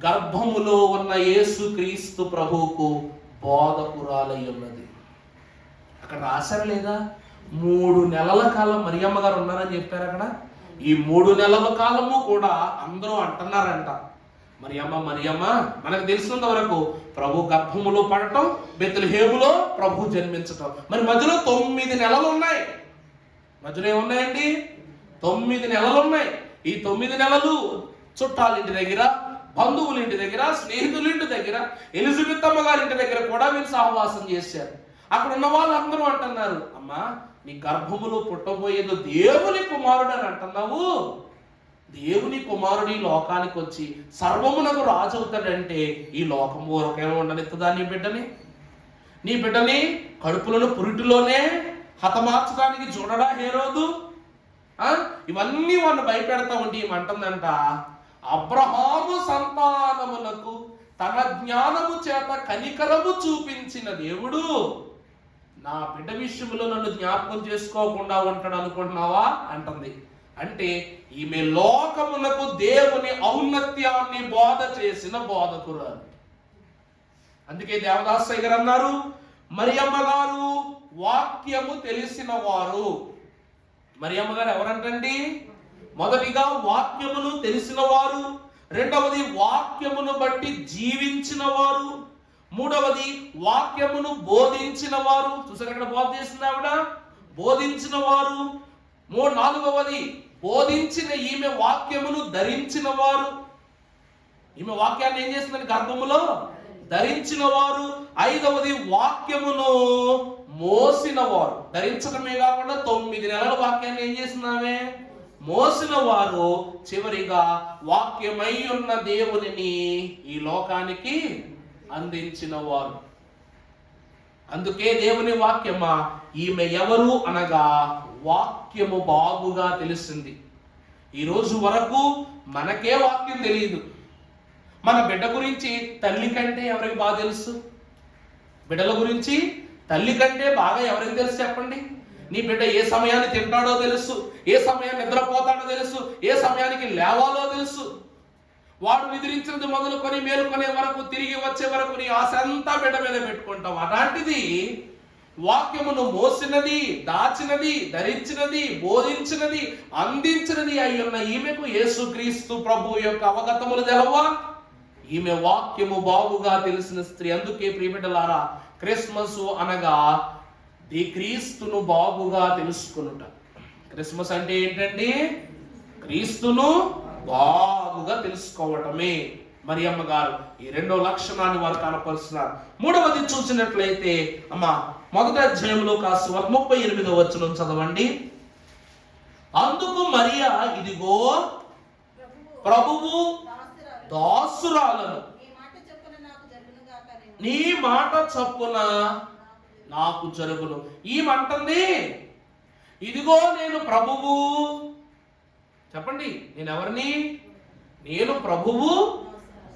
గర్భములో ఉన్న యేసు క్రీస్తు ప్రభువుకు బోధకురాలై ఉన్నది. అక్కడ రాశారు లేదా? 3 నెలల కాలం మరియమ్మ గారు ఉన్నారని చెప్పారు అక్కడ. ఈ 3 నెలల కాలము కూడా అందరూ అంటున్నారంట, మరియమ్మ మరియమ్మ. మనకు తెలిసినంత వరకు ప్రభు గర్భములో పడటం, బెత్లెహేములో ప్రభు జన్మించటం. మరి మధ్యలో 9 నెలలు ఉన్నాయి. మధ్యలో ఏమున్నాయండి? 9 నెలలు ఉన్నాయి. ఈ 9 నెలలు చుట్టాలింటి దగ్గర, బంధువుల ఇంటి దగ్గర, స్నేహితుల ఇంటి దగ్గర, ఎలిజబెత్ అమ్మ గారి ఇంటి దగ్గర కూడా వీరు సహవాసం చేశారు. అక్కడ ఉన్న వాళ్ళందరూ అంటున్నారు, అమ్మా నీ గర్భములో పుట్టబోయేదో దేవుని కుమారుడు అని అంటున్నావు. దేవుని కుమారుడు ఈ లోకానికి వచ్చి సర్వమునకు రాజు అవుతాడంటే ఈ లోకము ఊరకేమో ఉండనిస్తుందా? నీ బిడ్డని కడుపులను పురిటిలోనే హతమార్చడానికి చూడడా హేరోదు? ఇవన్నీ వాళ్ళు భయపెడతా ఉంటే ఏమంటుందంట, అబ్రహాము సంతానమునకు తన జ్ఞానము చేత కనికరము చూపించిన దేవుడు నా బిడ్డ విషయంలో నన్ను జ్ఞాపకం చేసుకోకుండా ఉంటాడు అనుకుంటున్నావా అంటుంది. అంటే ఈమె లోకమునకు దేవుని ఔన్నత్యాన్ని బోధ చేసిన బోధకురాలు. అందుకే దేవదాసయ్య గారు అన్నారు, మరియమ్మ గారు వాక్యము తెలిసిన వారు. మరియమ్మ గారు ఎవరంటండి? మొదటిగా వాక్యమును తెలిసిన వారు, రెండవది వాక్యమును బట్టి జీవించిన వారు, మూడవది వాక్యమును బోధించిన వారు. చూసారు అక్కడ బోధ చేసింది ఆవిడ. బోధించిన వారు. నాలుగవది బోధించిన ఈమె వాక్యమును ధరించిన వారు. ఈమె వాక్యాన్ని ఏం చేస్తుందని గర్భములో ధరించిన వారు. ఐదవది వాక్యమును మోసిన వారు. ధరించడమే కాకుండా 9 నెలల వాక్యాన్ని ఏం చేస్తున్నామే మోసిన వారు. చివరిగా వాక్యమై ఉన్న దేవునిని ఈ లోకానికి అందించిన వారు. అందుకే దేవుని వాక్యమా ఈమె ఎవరు అనగా వాక్యము బాగుగా తెలిసింది. ఈ రోజు వరకు మనకే వాక్యం తెలియదు. మన బిడ్డ గురించి తల్లి కంటే ఎవరికి బాగా తెలుసు? బిడ్డల గురించి తల్లి కంటే బాగా ఎవరికి తెలుసు చెప్పండి? నీ బిడ్డ ఏ సమయాన్ని తింటాడో తెలుసు, ఏ సమయాన్ని నిద్రపోతాడో తెలుసు, ఏ సమయానికి లేవాలో తెలుసు. వాడు నిద్రించినది మొదలుకొని మేలుకొనే వరకు, తిరిగి వచ్చే వరకు నీ ఆశ అంతా బిడ్డ మీద పెట్టుకుంటాం. అలాంటిది వాక్యమును మోసినది, దాచినది, ధరించినది, బోధించినది, అందించినది అయ్యున్న ఈమెకు యేసుక్రీస్తు ప్రభు యొక్క అవగతములు తెలవా? ఈమె వాక్యము బాగుగా తెలిసిన స్త్రీ. అందుకే ప్రియబిడ్డలారా, క్రిస్మస్ అనగా క్రీస్తును బాగుగా తెలుసుకునుట. క్రిస్మస్ అంటే ఏంటండి? క్రీస్తును బాగుగా తెలుసుకోవటమే. మరియమ్మ గారు ఈ 2వ లక్షణాన్ని వారు కనపరుస్తున్నారు. 3వది చూసినట్లయితే మొదటి అధ్యాయంలో కాస్త 38వ వచనం చదవండి. అందుకు మరియా, ఇదిగో ప్రభువు దాసురాలను, నీ మాట చొప్పున నాకు జరుగును. ఈమంటుంది, ఇదిగో నేను ప్రభువు. చెప్పండి, నేను ఎవరిని? నేను ప్రభువు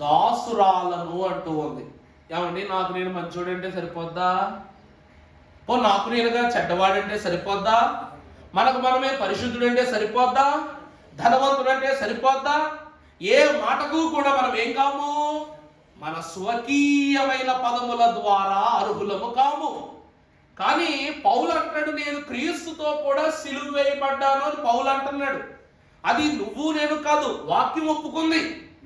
దాసురాలను అంటూ ఉంది. ఏమండి, నాకు నేను మంచోడంటే సరిపోద్దా? నాకు నేనుగా చెడ్డవాడంటే సరిపోద్దా? మనకు మనమే పరిశుద్ధుడంటే సరిపోద్దా? ధనవంతుడంటే సరిపోద్దా? ఏ మాటకు కూడా మనం ఏం కాము, మన స్వకీయమైన పదముల ద్వారా అర్హులము కాము. కానీ పౌలు అంటాడు, నేను క్రీస్తుతో కూడా సిలువ వేయబడ్డాను అని పౌలు అంటున్నాడు. అది నువ్వు నేను కాదు, వాక్యం ఒప్పుకుంది,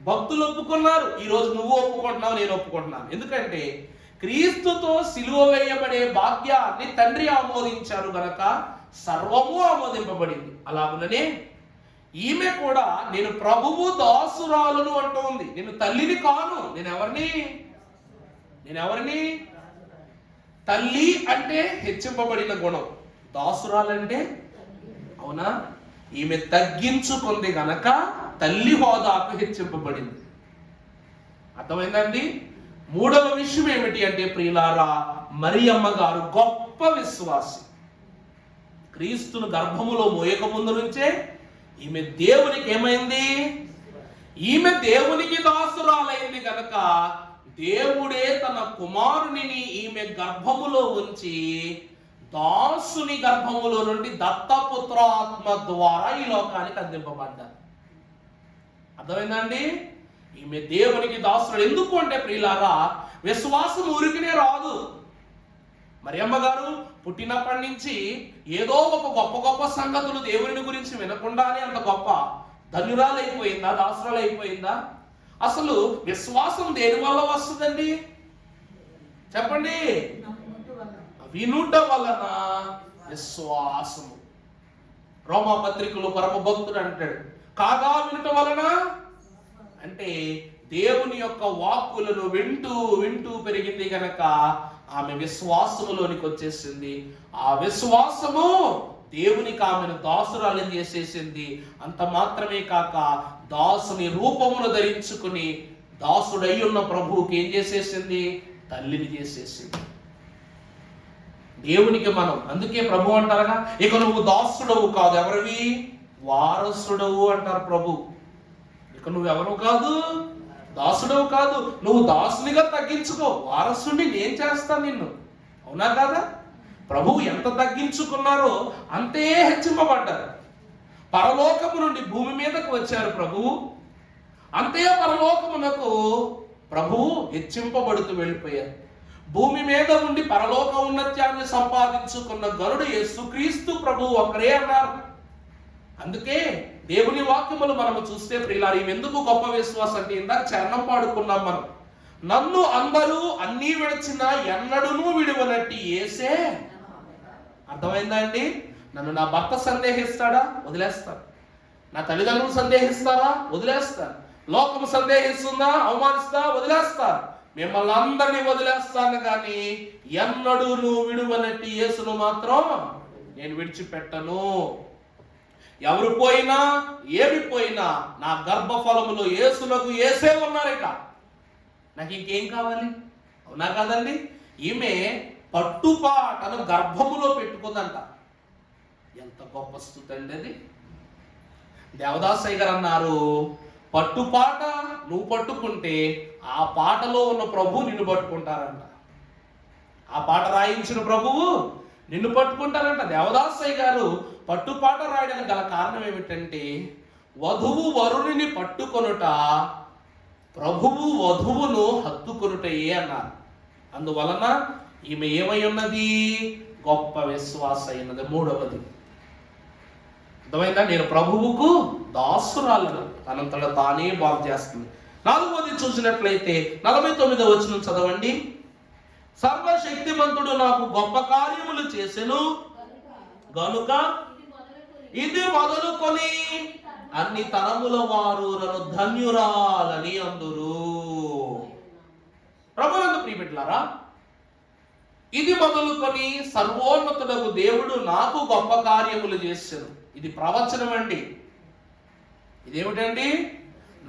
భక్తులు ఒప్పుకున్నారు. ఈరోజు నువ్వు ఒప్పుకుంటున్నావు, నేను ఒప్పుకుంటున్నాను. ఎందుకంటే క్రీస్తుతో సిలువ వేయబడే భాగ్యాన్ని తండ్రి ఆమోదించారు గనక సర్వము ఆమోదింపబడింది. అలాగుననే ఈమె కూడా నేను ప్రభువు దాసురాలను అంటూ ఉంది. నేను తల్లిని కాను. నేను ఎవరిని? తల్లి అంటే హెచ్చింపబడిన గుణం, దాసురాలంటే అవునా, ఈమె తగ్గించుకుంది గనక తల్లి హోదాకు హెచ్చింపబడింది. అర్థమైందండి? 3వ విషయం ఏమిటి అంటే ప్రియులారా, మరియమ్మ గారు గొప్ప విశ్వాసి. క్రీస్తును గర్భములో మోయక ముందు నుంచే ఈమె దేవునికి ఏమైంది? ఈమె దేవునికి దాసురాలైంది గనక దేవుడే తన కుమారునిని ఈమె గర్భములో ఉంచి దాసుని గర్భములో నుండి దత్తపుత్ర ఆత్మ ద్వారా ఈ లోకానికి అందింపబడ్డారు. అర్థమైందండి? ఈమె దేవునికి దాసుడు. ఎందుకు అంటే ప్రియులారా, విశ్వాసం ఊరికినే రాదు. మరియమ్మ గారు పుట్టినప్పటి నుంచి ఏదో ఒక గొప్ప సంగతులు దేవుని గురించి వినకుండానే అంత గొప్ప ధన్యురాలైపోయిందా, దాసురాలైపోయిందా? అసలు విశ్వాసం దేని వల్ల వస్తుందండి చెప్పండి? వినుట వలన విశ్వాసము. రోమా పత్రికలో పరమ భక్తుడు అంటాడు, కాగా వినుట వలన అంటే దేవుని యొక్క వాక్కులను వింటూ వింటూ పెరిగింది గనక ఆమె విశ్వాసములోనికి వచ్చేసింది. ఆ విశ్వాసము దేవునికి ఆమెను దాసురాలను చేసేసింది. అంత మాత్రమే కాక దాసుని రూపమును ధరించుకుని దాసుడై ఉన్న ప్రభువుకి ఏం చేసేసింది? తల్లిని చేసేసింది. దేవునికి మనం అందుకే ప్రభు అంటారుగా, ఇక నువ్వు దాసుడవు కాదు, ఎవరివి? వారసుడవు అంటారు ప్రభు. ఇక నువ్వెవరు కాదు, దాసుడవు కాదు, నువ్వు దాసునిగా తగ్గించుకో, వారసుని నేను చేస్తాను నిన్ను. అవునా కాదా? ప్రభువు ఎంత తగ్గించుకున్నారో అంతే హెచ్చింపబడ్డారు. పరలోకము నుండి భూమి మీదకు వచ్చారు ప్రభువు, అంతే పరలోకమునకు ప్రభువు హెచ్చింపబడుతూ వెళ్ళిపోయారు. భూమి మీద ఉండి పరలోక ఉన్నత్యాన్ని సంపాదించుకున్న గరుడు యేసుక్రీస్తు ప్రభువు ఒకరే అన్నారు. అందుకే దేవుని వాక్యములు మనము చూస్తే ప్రియులారా, ఎందుకు గొప్ప విశ్వాసం అంటే ఇందాక చరణం పాడుకున్నాం మనం. నన్ను అందరూ అన్నీ విడిచినా ఎన్నడూనూ విడువనట్టి యేసే అర్థమైందా అండి? నన్ను నా భర్త సందేహిస్తాడా? వదిలేస్తాను. నా తల్లిదండ్రులు సందేహిస్తారా? వదిలేస్తాను. లోకము సందేహిస్తుందా, అవమానిస్తా? వదిలేస్తాను. మిమ్మల్ని అందరినీ వదిలేస్తాను, కానీ ఎన్నడూ నువ్వు విడువనట్టి యేసును మాత్రం నేను విడిచిపెట్టను. ఎవరు పోయినా ఏమి పోయినా నా గర్భఫలములో యేసులకు యేసే ఉన్నారు. ఇక నాకు ఇంకేం కావాలి? అవునా కాదండి? ఈమె పట్టుపాటను గర్భములో పెట్టుకుందంట. ఎంత గొప్ప స్తుతి అండి అది. దేవదాసయ్య గారు అన్నారు, పట్టుపాట నువ్వు పట్టుకుంటే ఆ పాటలో ఉన్న ప్రభువు నిన్ను పట్టుకుంటారంట. ఆ పాట రాయించిన ప్రభువు నిన్ను పట్టుకుంటారంట. దేవదాసయ్య గారు పట్టుపాట రాయడానికి గల కారణం ఏమిటంటే, వధువు వరుణిని పట్టుకొనుట ప్రభువు వధువును హత్తుకొనుటయే అన్నారు. అందువలన ఈమె ఏమై ఉన్నది? గొప్ప విశ్వాస అయినది. మూడవది అర్థమైందా? నేను ప్రభువుకు దాసురాలను. తనంతట తానే బాగు చేస్తుంది. నాలుగవది చూసినట్లయితే 49వ వచనం చదవండి. సర్వశక్తిమంతుడు నాకు గొప్ప కార్యములు చేసెను గనుక ఇది మొదలుకొని అన్ని తరముల వారు నన్ను ధన్యురాలని అందురు. ప్రభువునందు ప్రియబిడ్డలారా, ఇది మొదలుకొని సర్వోన్నతుడగు దేవుడు నాకు గొప్ప కార్యములు చేసెను. ఇది ప్రవచనం అండి. ఇదేమిటండి?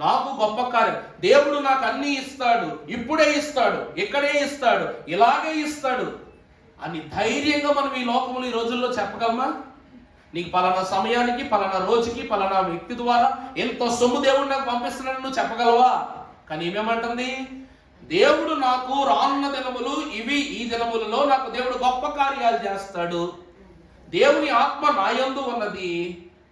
నాకు గొప్ప కార్యం. దేవుడు నాకు అన్ని ఇస్తాడు, ఇప్పుడే ఇస్తాడు, ఇక్కడే ఇస్తాడు, ఇలాగే ఇస్తాడు అని ధైర్యంగా మనం ఈ లోకములు ఈ రోజుల్లో చెప్పగలమా? నీకు పలానా సమయానికి, పలానా రోజుకి, పలానా వ్యక్తి ద్వారా ఎంతో సొమ్ము దేవుడు నాకు పంపిస్తున్నాడు నువ్వు చెప్పగలవా? కానీ ఏమేమంటుంది? దేవుడు నాకు రానున్న దినములు ఇవి, ఈ దినములలో నాకు దేవుడు గొప్ప కార్యాలు చేస్తాడు. దేవుని ఆత్మ నాయందు ఉన్నది,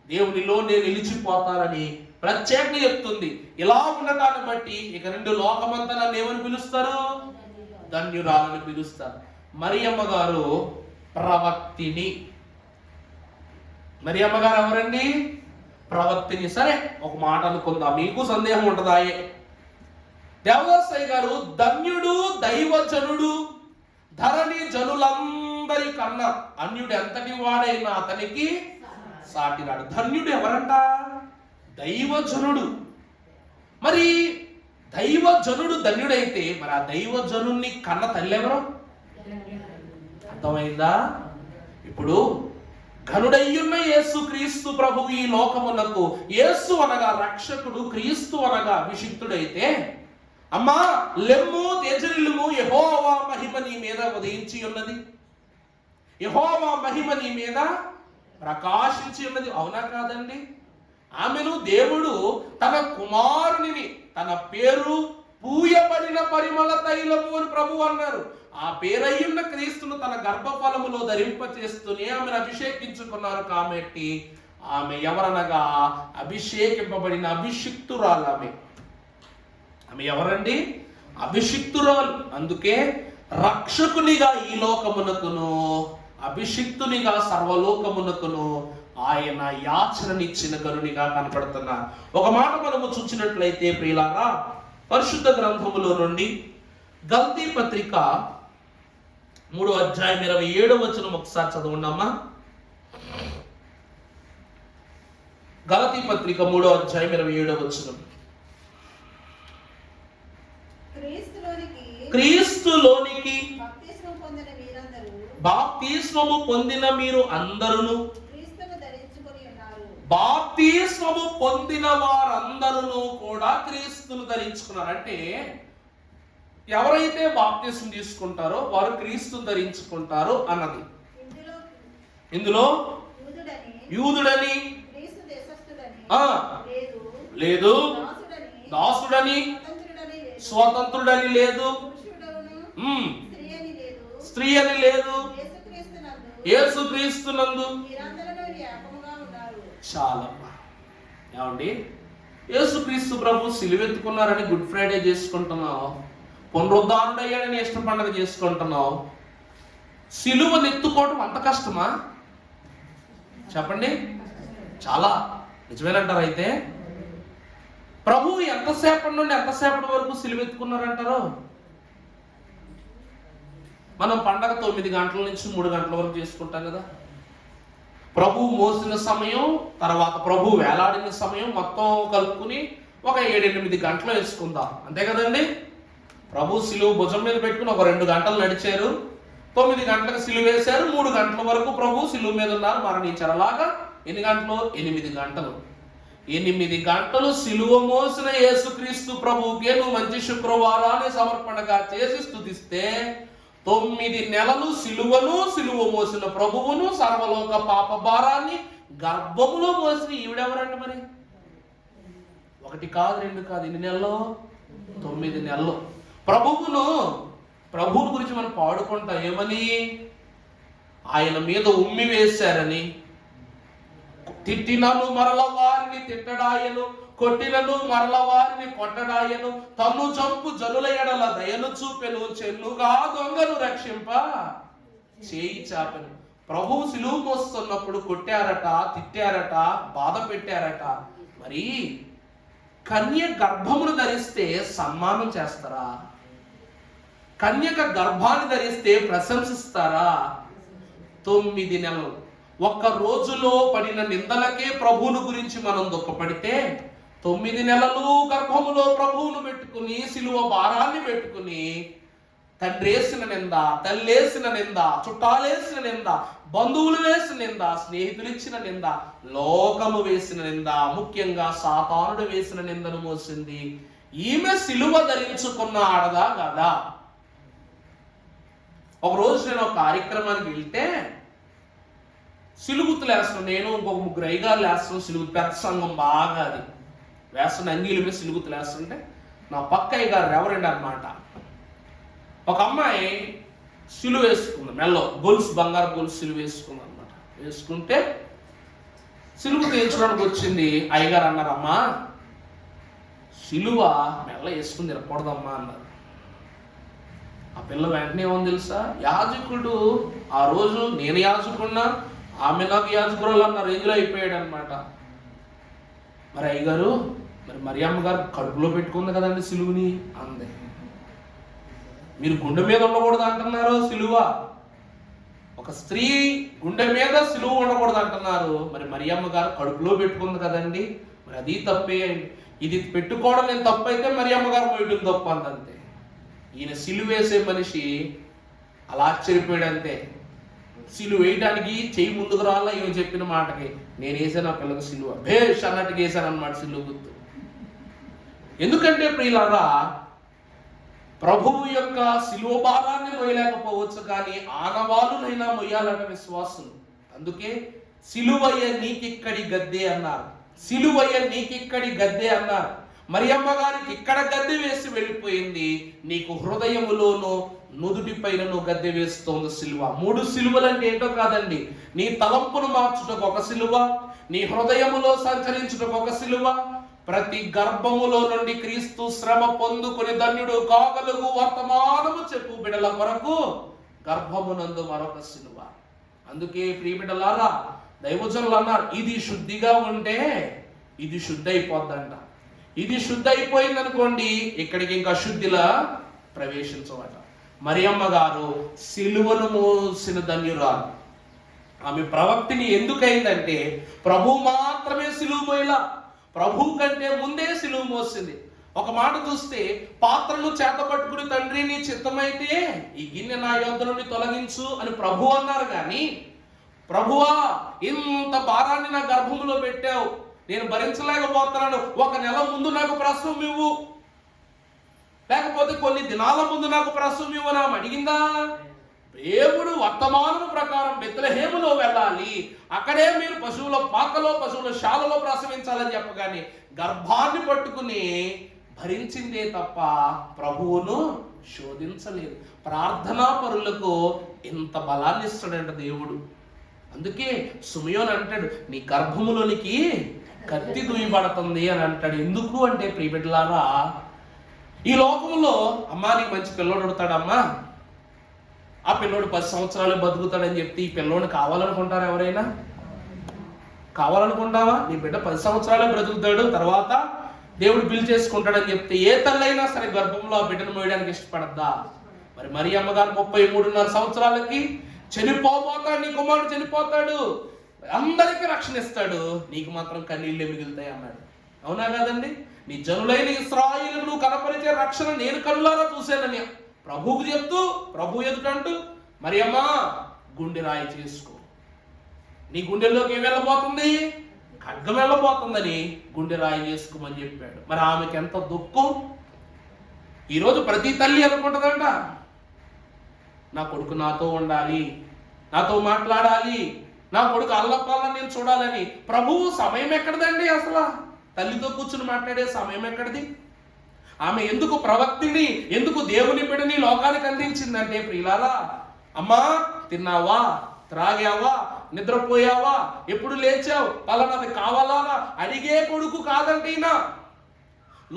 దేవునిలో నేను నిలిచిపోతానని ప్రత్యేకంగా చెప్తుంది. ఇలా ఉండటాన్ని బట్టి ఇక నుండి లోకమంతా నన్ను ఏమని పిలుస్తారు? ధన్యురాలని పిలుస్తారు. మరియమ్మ గారు ప్రవక్తిని. మరియమ్మ గారు ఎవరండి? ప్రవక్తిని. సరే, ఒక మాట అనుకుందాం, మీకు సందేహం ఉంటుందాయే. దేవదాసయ్య గారు ధన్యుడు, దైవజనుడు, ధరణి జనులందరి కన్నా అన్యుడు ఎంతటి వాడైనా అతనికి సాటిరాడు. ధన్యుడు ఎవరంట? దైవజనుడు. మరి దైవజనుడు ధన్యుడైతే మరి ఆ దైవజనుణ్ణి కన్న తల్లి ఎవరు? అర్థమైందా? ఇప్పుడు ఘనుడయ్యున్న యేసు క్రీస్తు ప్రభువు ఈ లోకమునకు, యేసు అనగా రక్షకుడు, క్రీస్తు అనగా అభిషిక్తుడైతే, అమ్మా లెమ్ము తేజరిల్లుము, యెహోవా మహిమ నీ మీద ఉదయించి ఉన్నది, యెహోవా మహిమ నీ మీద ప్రకాశించి ఉన్నది. అవునా కాదండి? ఆమెను దేవుడు తన కుమారునిని, తన పేరు పూయబడిన పరిమళ తైలము అని ప్రభు అన్నారు. ఆ పేరయ్యున్న క్రీస్తును తన గర్భఫలములో ధరింప చేస్తూనే ఆమెను అభిషేకించుకున్నారు. కాబట్టి ఆమె ఎవరనగా అభిషేకింపబడిన అభిషిక్తురాలు. ఆమె ఎవరండి? అభిషిక్తురాలు. అందుకే రక్షకునిగా ఈ లోకమునకును, అభిషిక్తునిగా సర్వలోకమునకును ఆయన యాచననిచ్చిన గనునిగా కనపడుతున్నారు. ఒక మాట మనము చూసినట్లయితే ప్రియులారా, పరిశుద్ధ గ్రంథములో నుండి గల్తీ పత్రిక 3వ అధ్యాయం 27వ వచనం ఒకసారి చదవండమ్మా. గలతీ పత్రిక 3వ అధ్యాయం 27వ వచనం. క్రీస్తులోనికి బాప్తిస్మము పొందిన మీరు అందరూ, బాప్తిస్మము పొందిన వారందరూ కూడా క్రీస్తును ధరించుకున్నారు. అంటే ఎవరైతే బాప్తిస్మం తీసుకుంటారో వారు క్రీస్తును ధరించుకుంటారు అన్నది. ఇందులో యూదుడని లేదు, దాసుడని స్వతంత్రుడని లేదు, స్త్రీ అని లేదు, యేసుక్రీస్తునందు చాలా. ఏమండి, యేసుక్రీస్తు ప్రభు సిలువెత్తుకున్నారని గుడ్ ఫ్రైడే చేసుకుంటున్నావు, పునరుద్ధారుడయ్యాడని ఇష్ట పండుగ చేసుకుంటున్నావు. సిలువను ఎత్తుకోవడం అంత కష్టమా చెప్పండి? చాలా. నిజమేనంటారు? అయితే ప్రభువు ఎంతసేపటి నుండి ఎంతసేపటి వరకు సిలువెత్తుకున్నారంటారు? మనం పండగ 9 గంటల నుంచి 3 గంటల వరకు చేసుకుంటాం కదా. ప్రభు మోసిన సమయం, తర్వాత ప్రభు వేలాడిన సమయం మొత్తం కలుపుకుని ఒక 7-8 గంటలు వేసుకుందాం, అంతే కదండి. ప్రభు సిలువ భుజం మీద పెట్టుకుని ఒక 2 గంటలు నడిచారు, 9 గంటలకు సిలువ వేశారు, 3 గంటల వరకు ప్రభు సిలువ మీద ఉన్నారు, మరణించారు. అలాగా ఎన్ని గంటలు? 8 గంటలు. 8 గంటలు సిలువ మోసిన యేసుక్రీస్తు ప్రభువుకే నువ్వు మంచి శుక్రవారాన్ని సమర్పణగా చేసి స్తుతిస్తే, 9 నెలలు సిలువ మోసిన ప్రభువును, సర్వలోక పాప భారాన్ని గర్భములో మోసిన ఈవిడెవరండి మరి? 1 కాదు 2 కాదు, ఎన్ని నెలలు? 9 నెలలు. ప్రభువుని గురించి మనం పాడుకుంటాం ఏమని? ఆయన మీద ఉమ్మి వేశారని, తిట్టినను మరల వారిని తిట్టడాయను, కొట్టినను మరల వారిని కొట్టడాయను, తను చంపు జనుల ఎడల దయను చూపెను, చెన్నుగా దొంగను రక్షింప చేయి చాపెను. ప్రభువు సిలువ మోస్తున్నప్పుడు కొట్టారట, తిట్టారట, బాధ పెట్టారట. మరి కన్య గర్భమును ధరిస్తే సన్మానం చేస్తారా? కన్యక గర్భాన్ని ధరిస్తే ప్రశంసిస్తారా? 9 నెలలు. ఒక్క రోజులో పడిన నిందలకే ప్రభువును గురించి మనం దుఃఖపడితే, 9 నెలలు గర్భములో ప్రభువును పెట్టుకుని, సిలువ భారాన్ని పెట్టుకుని, తండ్రేసిన నింద, తల్లేసిన నింద, చుట్టాలేసిన నింద, బంధువులు వేసిన నింద, స్నేహితులు ఇచ్చిన నింద, లోకము వేసిన నింద, ముఖ్యంగా సాతానుడు వేసిన నిందను మోసింది. ఈమె సిలువ ధరించుకున్న ఆడదా కాదా? ఒక రోజు నేను ఒక కార్యక్రమానికి వెళ్తే సిలుగుతులు వేస్తున్నాం, నేను ఇంకొక 3 అయ్యగారులు వేస్తున్నాం. సిలుగు పెద్ద సంఘం బాగా అది వేస్తున్న అంగీల మీద సిలుగుతులు వేస్తుంటే, నా పక్క అయ్యగారు రెవరెండ్ అన్నమాట, ఒక అమ్మాయి సిలువ వేసుకుంది, మెల్లో గొలుసు, బంగారు గొలుసు సిలువ వేసుకుంది అనమాట. వేసుకుంటే సిలువ తీయించడానికి వచ్చింది. అయ్యగారు అన్నారు, అమ్మా సిలువ మెల్ల వేసుకుని తిరగకూడదమ్మా అన్నారు. ఆ పిల్ల వెంటనే ఏమని తెలుసా? యాజకుడు ఆ రోజు నేను యాజకున్నా, ఆమె నాకు యాజకురాలు అన్న రేంజ్లో అయిపోయాడు అనమాట. మరి అయ్యగారు, మరి మరియమ్మ గారు కడుపులో పెట్టుకుంది కదండి సిలువుని అంది. మీరు గుండె మీద ఉండకూడదు అంటున్నారు సిలువ, ఒక స్త్రీ గుండె మీద సిలువ ఉండకూడదు అంటున్నారు. మరి మరియమ్మ గారు కడుపులో పెట్టుకుంది కదండి, మరి అది తప్పే. ఇది పెట్టుకోవడం నేను తప్పు అయితే మరియమ్మ గారు పోయడం తప్పు అంతే. ఈయన సిలువ వేసే మనిషి అలా ఆశ్చర్యపోయాడు అంతే. సిలువ వేయడానికి చెయ్యి ముందుకు రాలా, ఈమె చెప్పిన మాటకి. నేను వేసాను ఆ పిల్లకి సిలువ, భేష్ అన్నట్టుగా వేసాను అన్నమాట సిలువ గుర్తు. ఎందుకంటే ప్రియులారా, ప్రభువు యొక్క సిలువ భారాన్ని మొయ్యలేకపోవచ్చు, కానీ ఆనవాలునైనా మొయ్యాలన్న విశ్వాసులు. అందుకే సిలువయ్య నీకిక్కడి గద్దె అన్నారు, సిలువయ్య నీకిక్కడి గద్దె అన్నారు. మరియమ్మ గారికి ఇక్కడ గద్దె వేసి వెళ్ళిపోయింది, నీకు హృదయములోనూ నుదుటి పైనను గద్దె వేస్తోంది సిలువ. 3 సిలువలు అంటే ఏంటో కాదండి, నీ తలంపును మార్చుటకు ఒక సిలువ, నీ హృదయములో సంచరించుటకు ఒక సిలువ, ప్రతి గర్భములో నుండి క్రీస్తు శ్రమ పొందుకుని ధన్యుడు కాగలుగు వర్తమానము చెప్పు బిడల కొరకు గర్భమునందు మరొక సిలువ. అందుకే ప్రియబిడ్డలారా, దైవజనులు అన్నారు, ఇది శుద్ధిగా ఉంటే ఇది శుద్ధి అయిపోద్దంట. ఇది శుద్ధి అయిపోయింది అనుకోండి, ఇక్కడికి ఇంకా శుద్ధిలా ప్రవేశించవట. మరియమ్మ గారు సిలువను మోసిన ధన్యురాలు. ఆమె ప్రవక్తిని ఎందుకైందంటే, ప్రభు మాత్రమే సిలువ మోయలా, ప్రభు కంటే ముందే సిలువ మోసింది. ఒక మాట చూస్తే, పాత్రను చేత పట్టుకుని తండ్రి నీ చిత్తమైతే ఈ గిన్నె నా యొద్ద నుండి తొలగించు అని ప్రభు అన్నారు. కానీ ప్రభువా, ఇంత భారాన్ని నా గర్భంలో పెట్టావు, నేను భరించలేకపోతున్నాను, 1 నెల ముందు నాకు ప్రసవం ఇవ్వు, లేకపోతే కొన్ని దినాల ముందు నాకు ప్రసవం ఇవ్వు అని అడిగిందా? దేవుడు వర్తమానము ప్రకారం బెత్లెహేములో వెళ్ళాలి, అక్కడే మీరు పశువుల పాకలో, పశువుల శాలలో ప్రసవించాలని చెప్పగానే గర్భాన్ని పట్టుకుని భరించిందే తప్ప ప్రభువును శోధించలేదు. ప్రార్థనా పరులకు ఇంత బలాన్ని ఇస్తాడంట దేవుడు. అందుకే సుమయోన్ అంటాడు, నీ గర్భములోనికి కత్తి దూయబడుతుంది అని అంటాడు. ఎందుకు అంటే ప్రియబిడ్డలారా, ఈ లోకంలో అమ్మా నీకు మంచి పిల్లోడు ఉడతాడమ్మా, ఆ పిల్లోడు 10 సంవత్సరాలు బతుకుతాడని చెప్తే ఈ పిల్లోడు కావాలనుకుంటారా? ఎవరైనా కావాలనుకుంటావా? నీ బిడ్డ 10 సంవత్సరాలే బ్రతుకుతాడు, తర్వాత దేవుడు బిల్ చేసుకుంటాడని చెప్తే ఏ తల్లైనా సరే గర్భంలో ఆ బిడ్డను మోయడానికి ఇష్టపడద్దా? మరి మరియమ్మ గారు 33.5 సంవత్సరాలకి చనిపోతాడు, నీ కుమారుడు చనిపోతాడు, అందరికీ రక్షణ ఇస్తాడు, నీకు మాత్రం కన్నీళ్ళే మిగులుతాయి అన్నాడు. అవునా కాదండి? నీ జనులైన ఇశ్రాయేలుకు నువ్వు కనపరిచే రక్షణ నేను కళ్ళారా చూశానని ప్రభువుకు చెప్తూ, ప్రభు ఎదుటంటూ, మరియమ్మా గుండె రాయి చేసుకో, నీ గుండెల్లోకి ఏం వెళ్ళబోతుంది? ఖడ్గం వెళ్ళబోతుందని గుండె రాయి చేసుకోమని చెప్పాడు. మరి ఆమెకి ఎంత దుఃఖం. ఈరోజు ప్రతి తల్లి అనుకుంటుందంట, నా కొడుకు నాతో ఉండాలి, నాతో మాట్లాడాలి, నా కొడుకు అల్లపల్ల నేను చూడాలని. ప్రభువు సమయం ఎక్కడదండి? అసలు తల్లితో కూర్చుని మాట్లాడే సమయం ఎక్కడిది? ఆమె ఎందుకు ప్రవక్తిని, ఎందుకు దేవుని బిడ్డని లోకానికి అందించిందంటే, ప్రియులారా, అమ్మా తిన్నావా, త్రాగావా, నిద్రపోయావా, ఎప్పుడు లేచావు, పలానాది కావాలా అడిగే కొడుకు కాదండి ఈయన.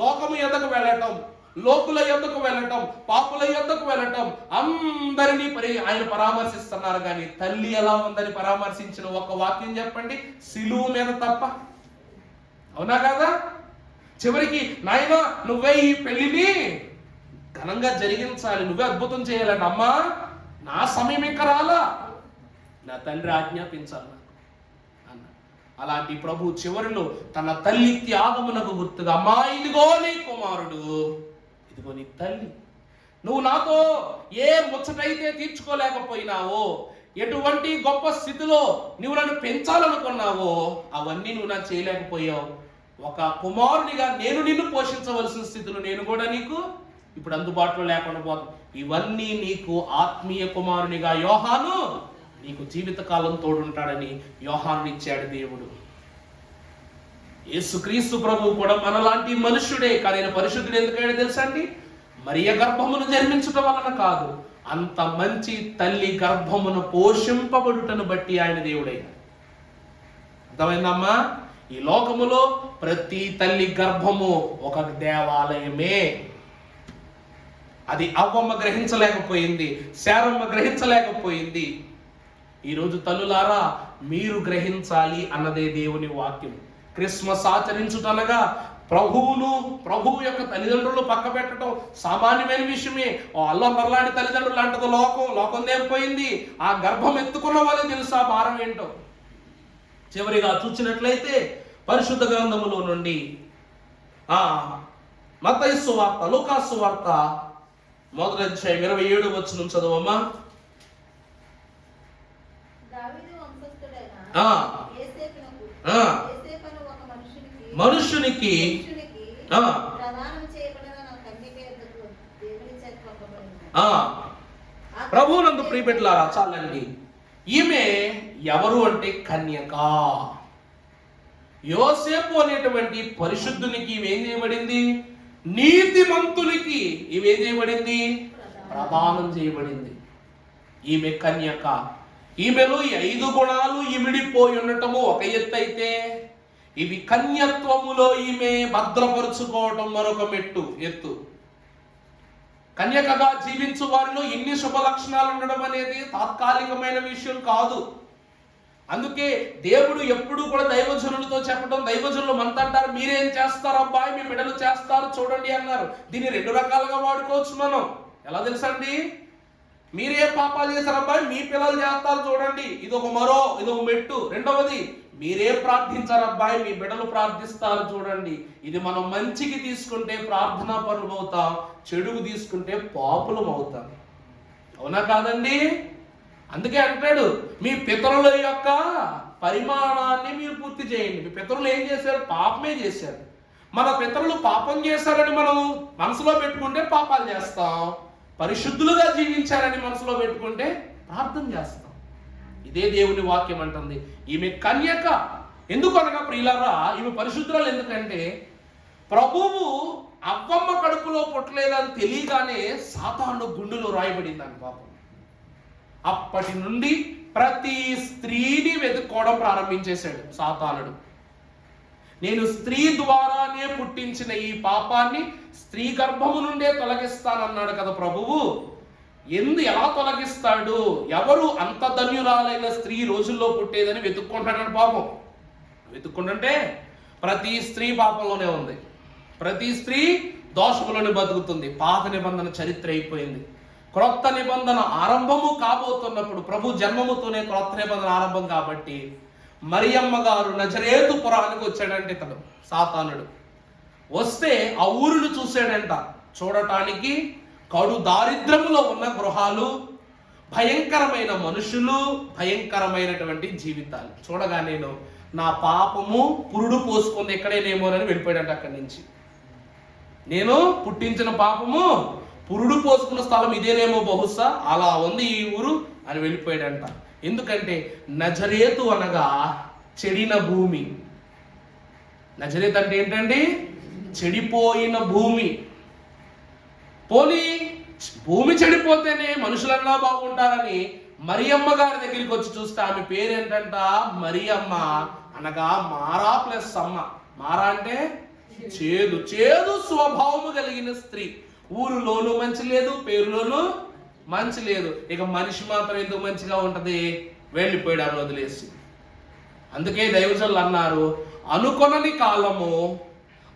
లోకము ఎద్దకు వెళ్ళటం, లోకుల యొద్దకు వెళ్ళటం, పాపుల యొద్దకు వెళ్ళటం, అందరినీ ఆయన పరామర్శిస్తున్నారు. కానీ తల్లి ఎలా ఉందని పరామర్శించిన ఒక్క వాక్యం చెప్పండి, సిలువ మీద తప్ప. అవునా కదా? చివరికి నాయన నువ్వే ఈ పెళ్లిని ఘనంగా జరిగించాలి, నువ్వే అద్భుతం చేయాలంట. అమ్మా నా సమయం ఇంకా రాలా, నా తండ్రి ఆజ్ఞాపించాలి అన్న. అలాంటి ప్రభు చివరిలో తన తల్లి త్యాగమునకు గుర్తుగా, అమ్మా ఇదిగో నీ కుమారుడు, ఇదిగో నీ తల్లి, నువ్వు నాతో ఏ ముచ్చటైతే తీర్చుకోలేకపోయినావో, ఎటువంటి గొప్ప స్థితిలో నువ్వు నన్ను పెంచాలనుకున్నావో అవన్నీ నువ్వు నాకు చేయలేకపోయావు. ఒక కుమారునిగా నేను నిన్ను పోషించవలసిన స్థితిలో నేను కూడా నీకు ఇప్పుడు అందుబాటులో లేకుండా పోతాను. ఇవన్నీ నీకు ఆత్మీయ కుమారునిగా యోహాను నీకు జీవితకాలం తోడుంటాడని యోహాను ఇచ్చాడు దేవుడు. యేసుక్రీస్తు ప్రభువు కూడా మనలాంటి మనుష్యుడే, కానీ ఆయన పరిశుద్ధుడు ఎందుకైనా తెలుసా అండి? మరియ గర్భమును జన్మించటం వలన కాదు, అంత మంచి తల్లి గర్భమును పోషింపబడుటను బట్టి ఆయన దేవుడైనా. అర్థమైందమ్మా? ఈ లోకములో ప్రతి తల్లి గర్భము ఒక దేవాలయమే. అది అవ్వమ్మ గ్రహించలేకపోయింది, శారమ్మ గ్రహించలేకపోయింది. ఈరోజు తల్లులారా మీరు గ్రహించాలి అన్నదే దేవుని వాక్యం. క్రిస్మస్ ఆచరించుటనగా ప్రభువు యొక్క తల్లిదండ్రులు పక్క పెట్టడం సామాన్యమైన విషయమే. అల్లమరలాంటి తల్లిదండ్రులు అంటది లోకం దేనిపోయింది. ఆ గర్భం ఎత్తుకున్న వాళ్ళే తెలుసా భారం ఏంటో. చివరిగా చూసినట్లయితే పరిశుద్ధ గ్రంథములో నుండి మత్తయి సువార్త, లూకా సువార్త 1వ అధ్యాయం 27వ వచనం చదవమ్మా. మనుషునికి ప్రభువునందు ప్రియబిడ్డలారా చాలండి, ఈమె ఎవరు అంటే కన్యక. యోసేపు అనేటువంటి పరిశుద్ధునికి ఇవేం చేయబడింది? నీతిమంతునికి ఇవేం చేయబడింది? ప్రదానం చేయబడింది. ఈమె కన్యక. ఈమెలో ఈ 5 గుణాలు ఇమిడిపోయి ఉండటము ఒక ఎత్తు అయితే, ఇవి కన్యత్వములో ఈమె భద్రపరుచుకోవటం మరొక ఎత్తు. కన్యకగా జీవించు వారిలో ఇన్ని శుభ లక్షణాలు ఉండడం అనేది తాత్కాలికమైన విషయం కాదు. అందుకే దేవుడు ఎప్పుడు కూడా దైవజనులతో చెప్పడం, దైవజనులు మనతంటారు, మీరేం చేస్తారు అబ్బాయి, మీ బిడ్డలు చేస్తారు చూడండి అన్నారు. దీన్ని 2 రకాలుగా వాడుకోవచ్చు మనం. ఎలా తెలుసండి? మీరే పాపాలు చేశారు అబ్బాయి, మీ పిల్లలు చేస్తారు చూడండి, ఇదొక మెట్టు. రెండవది, మీరే ప్రార్థించారు అబ్బాయి, మీ బిడ్డలు ప్రార్థిస్తారు చూడండి. ఇది మనం మంచికి తీసుకుంటే ప్రార్థనా పరులు అవుతాం, చెడుకు తీసుకుంటే పాపులం అవుతాం. అవునా కాదండి? అందుకే అంటాడు, మీ పితరుల యొక్క పరిమాణాన్ని మీరు పూర్తి చేయండి. మీ పితరులు ఏం చేశారు? పాపమే చేశారు. మన పితరులు పాపం చేశారని మనం మనసులో పెట్టుకుంటే పాపాలు చేస్తాం, పరిశుద్ధులుగా జీవించారని మనసులో పెట్టుకుంటే ప్రార్థన చేస్తాం. ఇదే దేవుని వాక్యం అంటుంది. ఈమె కన్యక. ఎందుకు అనగా ప్రియులారా, ఈమె పరిశుద్ధురాలు. ఎందుకంటే ప్రభువు అవ్వమ్మ కడుపులో పుట్టలేదని తెలియగానే సాతాను గుండెలో రాయబడిందని పాపం. అప్పటి నుండి ప్రతి స్త్రీని వెతుక్కోవడం ప్రారంభించేశాడు సాతానుడు. నేను స్త్రీ ద్వారానే పుట్టించిన ఈ పాపాన్ని స్త్రీ గర్భము నుండే తొలగిస్తానన్నాడు కదా ప్రభువు. ఎలా తొలగిస్తాడు? ఎవరు అంత ధన్యురాలైన స్త్రీ రోజుల్లో పుట్టేదని వెతుక్కుంటాడని పాపం. వెతుక్కుంటుంటే ప్రతి స్త్రీ పాపంలోనే ఉంది, ప్రతి స్త్రీ దోషములోనే బతుకుతుంది. పాత నిబంధన చరిత్ర అయిపోయింది. క్రొత్త నిబంధన ఆరంభము కాబోతున్నప్పుడు, ప్రభు జన్మముతోనే క్రొత్త నిబంధన ఆరంభం కాబట్టి మరియమ్మ గారు నజరేతు పురానికి వచ్చాడంటే ఇతడు సాతానుడు. వస్తే ఆ ఊరును చూశాడంట. చూడటానికి కడు దారిద్రములో ఉన్న గృహాలు, భయంకరమైన మనుషులు, భయంకరమైనటువంటి జీవితాలు చూడగా నేను నా పాపము పురుడు పోసుకుంది ఎక్కడేనేమోనని వెళ్ళిపోయాడంట. అక్కడి నుంచి నేను పుట్టించిన పాపము పురుడు పోసుకున్న స్థలం ఇదేనేమో బహుశా, అలా ఉంది ఈ ఊరు అని వెళ్ళిపోయాడంట. ఎందుకంటే నజరేతు అనగా చెడిన భూమి. నజరేతు అంటే ఏంటండి? చెడిపోయిన భూమి. పోనీ భూమి చెడిపోతేనే మనుషులన్నా బాగుంటారని మరియమ్మ గారి దగ్గరికి వచ్చి చూస్తే ఆమె పేరేంటంట? మరియమ్మ అనగా మారా ప్లస్ అమ్మ. మారా అంటే చేదు, చేదు స్వభావము కలిగిన స్త్రీ. ఊరులోనూ మంచి లేదు, పేరులోనూ మంచి లేదు. ఇక మనిషి మాత్రం ఎందుకు మంచిగా ఉంటది? వెళ్ళిపోయాడు వదిలేసి. అందుకే దైవజనులు అన్నారు, అనుకొనని కాలము,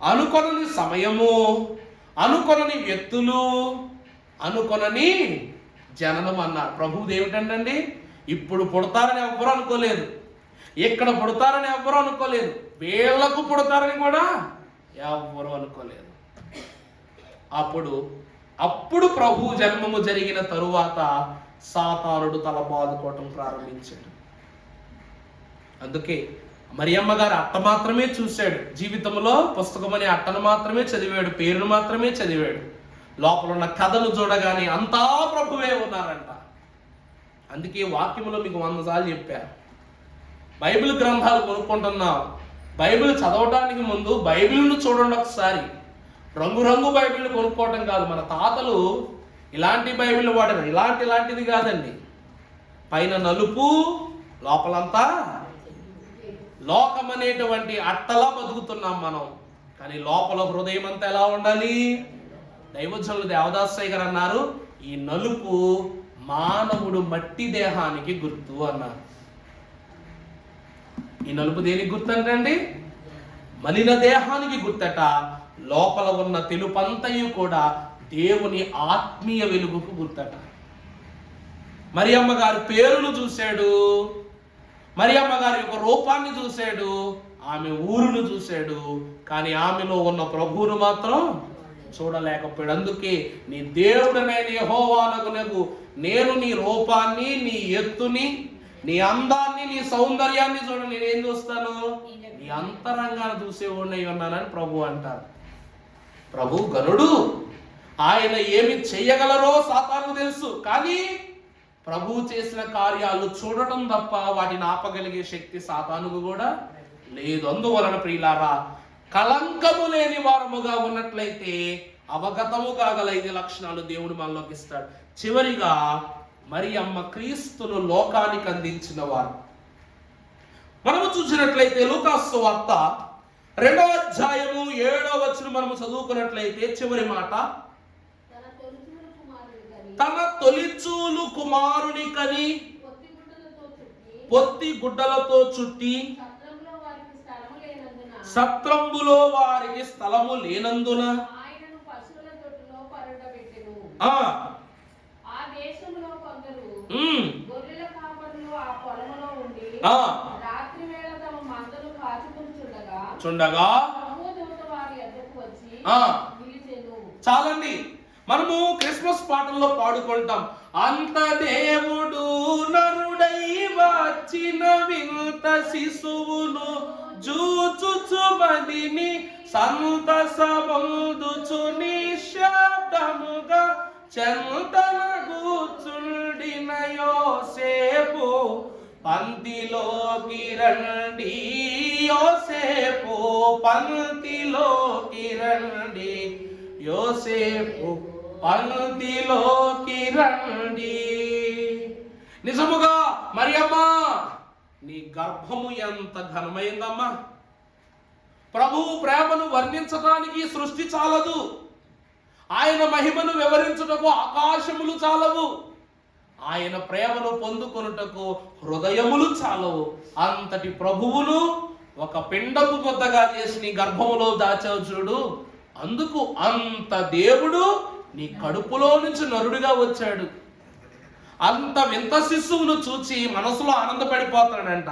అనుకొనని సమయము, అనుకొనని వ్యక్తులు, అనుకొనని జననం అన్నారు. ప్రభువు ఏమిటండి? ఇప్పుడు పుడతారని ఎవ్వరూ అనుకోలేదు, ఇక్కడ పుడతారని ఎవ్వరూ అనుకోలేదు, వీళ్లకు పుడతారని కూడా ఎవ్వరూ అనుకోలేదు. అప్పుడు ప్రభు జన్మము జరిగిన తరువాత సాతానుడు తల బాదుకోవటం ప్రారంభించాడు. అందుకే మరియమ్మ గారు అట్ట మాత్రమే చూశాడు. జీవితంలో పుస్తకం అనే అట్టను మాత్రమే చదివాడు, పేరును మాత్రమే చదివాడు. లోపల ఉన్న కథను చూడగానే అంతా ప్రభువే ఉన్నారంట. అందుకే వాక్యములో మీకు 100 సార్లు చెప్పారు, బైబిల్ గ్రంథాలు కొనుక్కుంటున్నాం, బైబిల్ చదవడానికి ముందు బైబిల్ను చూడండి ఒకసారి. రంగురంగు బైబిల్ కొనుక్కోవటం కాదు. మన తాతలు ఇలాంటి బైబిల్ వాడారు, ఇలాంటిది కాదండి. పైన నలుపు, లోపలంతా లోకం అనేటువంటి అట్టలా బతుకుతున్నాం మనం. కానీ లోపల హృదయం అంతా ఎలా ఉండాలి? దైవజనులు దేవదాసయ్య గారు అన్నారు, ఈ నలుపు మానవుడు మట్టి దేహానికి గుర్తు అన్నారు. ఈ నలుపు దేనికి గుర్తు అంటే మలిన దేహానికి గుర్తట. లోపల ఉన్న తెలుపంతయు కూడా దేవుని ఆత్మీయ వెలుగుకు గుర్తట. మరియమ్మ గారి పేరును చూశాడు, మరియమ్మ గారి యొక్క రూపాన్ని చూశాడు, ఆమె ఊరును చూశాడు, కానీ ఆమెలో ఉన్న ప్రభువును మాత్రం చూడలేకపోయాడు. అందుకే నీ దేవుడనైన యెహోవానగు నేను నీ రూపాన్ని, నీ ఎత్తుని, నీ అందాన్ని, నీ సౌందర్యాన్ని చూడ నేనేం చూస్తాను? నీ అంతరంగాన్ని చూసేవాడిని ఉన్నానని ప్రభు అంటారు. ప్రభు గనుడు, ఆయన ఏమి చెయ్యగలరో సాతానుకు తెలుసు. కానీ ప్రభు చేసిన కార్యాలు చూడటం తప్ప వాటిని ఆపగలిగే శక్తి సాతానుకు కూడా లేదు. అందువలన ప్రియులారా, కలంకము లేని వారముగా ఉన్నట్లయితే అవగతము కాగల 5 లక్షణాలు దేవుడు మనలోకి ఇస్తాడు. చివరిగా మరియమ్మ క్రీస్తును లోకానికి అందించిన వారు. మనము చూసినట్లయితే లూకాసు సువార్త 2వ అధ్యాయము 7వ వచనం మనము చదువుకున్నట్లయితే చివరి మాట, తన తొలిచూలు కుమారుని కని పొత్తి గుడ్డలతో చుట్టి సత్రంబులో వారికి స్థలము లేనందున చుండగా చాలండి. మనము క్రిస్మస్ పాటల్లో పాడుకుంటాం, అంత దేవుడు నరుడై వచ్చిన వింత శిశువును జూచుచుమదిని సంతసముదుచు నిశ్శబ్దముగా చెంతన కూర్చుండిన యోసేపు పంక్తిలోకి రండి, యోసేపు పంక్తిలోకి రండి, యోసేపు పంక్తిలోకి రండి. నిజముగా మరియమ్మ నీ గర్భము ఎంత ఘనమైందమ్మా. ప్రభువు ప్రేమను వర్ణించడానికి సృష్టి చాలదు, ఆయన మహిమను వివరించుటకు ఆకాశములు చాలవు, ఆయన ప్రేమను పొందుకొనుటకు హృదయములు చాలవు. అంతటి ప్రభువును ఒక పిండపు ముద్దగా చేసి నీ గర్భములో దాచావు చూడు. అందుకు అంత దేవుడు నీ కడుపులో నుంచి నరుడిగా వచ్చాడు. అంత వింత శిశువును చూచి మనసులో ఆనందపడిపోతాడంట.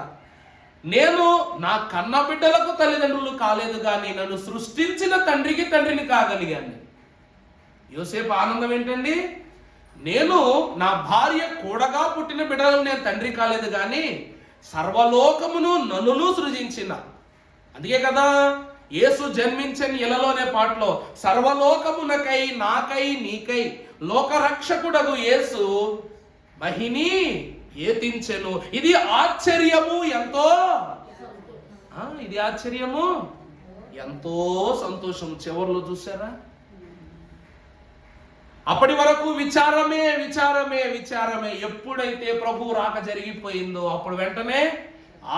నేను నా కన్న బిడ్డలకు తల్లిదండ్రులు కాలేదు కానీ నన్ను సృష్టించిన తండ్రికి తండ్రిని కాగలిగాను. యోసేపు ఆనందం ఏంటండి? నేను నా భార్య కూడగా పుట్టిన బిడ్డలను నేను తండ్రి కాలేదు కానీ సర్వలోకమును నన్నును సృజించిన. అందుకే కదా యేసు జన్మించని ఇలలోనే పాటలో సర్వలోకమునకై నాకై నీకై లోకరక్షకుడగు యేసు మహిని ఏతించెను. ఇది ఆశ్చర్యము ఎంతో, ఇది ఆశ్చర్యము ఎంతో సంతోషం. చివర్లో చూసారా? అప్పటి వరకు విచారమే విచారమే విచారమే. ఎప్పుడైతే ప్రభు రాక జరిగిపోయిందో అప్పుడు వెంటనే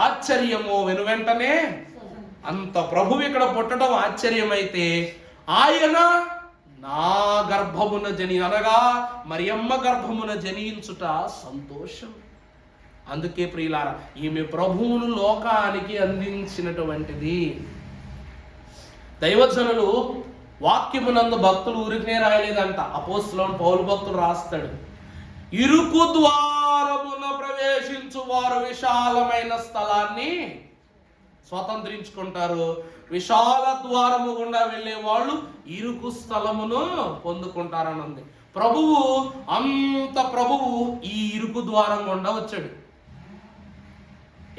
ఆశ్చర్యము, వెనువెంటనే అంత ప్రభు ఇక్కడ పుట్టడం ఆశ్చర్యమైతే ఆయన నా గర్భమున అనగా మరియమ్మ గర్భమున జనించుట సంతోషం. అందుకే ప్రియులారా, ఈమె ప్రభువును లోకానికి అందించినటువంటిది. దైవజనులు వాక్యమునందు భక్తులు ఊరికనే రాయలేదంట. అపోస్తలుడైన పౌలు భక్తుడు రాస్తాడు, ఇరుకు ద్వారమున ప్రవేశించు వారు విశాలమైన స్థలాన్ని స్వతంత్రించుకుంటారు, విశాల ద్వారము గుండా వెళ్ళే వాళ్ళు ఇరుకు స్థలమును పొందుకుంటారని ఉంది. ప్రభువు ఈ ఇరుకు ద్వారం గుండా వచ్చాడు.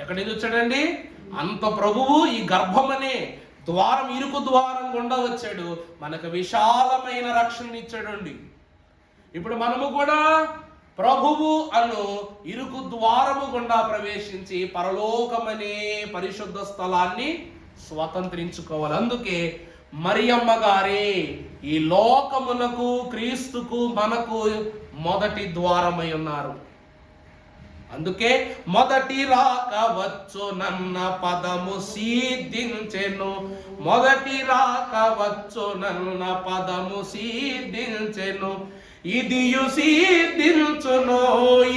ఎక్కడి నుంచి వచ్చాడండి? అంత ప్రభువు ఈ గర్భమనే ద్వారం, ఇరుకు ద్వారం గుండా వచ్చాడు. మనకు విశాలమైన రక్షణ ఇచ్చాడండి. ఇప్పుడు మనము కూడా ప్రభువు అను ఇరుకు ద్వారము గుండా ప్రవేశించి పరలోకమనే పరిశుద్ధ స్థలాన్ని స్వతంత్రించుకోవాలి. అందుకే మరియమ్మ గారే ఈ లోకమునకు, క్రీస్తుకు, మనకు మొదటి ద్వారమై ఉన్నారు. అందుకే మొదటి రాక వచ్చు నన్న పదము సిద్ధించెను, మొదటి రాక వచ్చు నన్న పదము సిద్ధించెను, ఇదియు సిద్ధించును,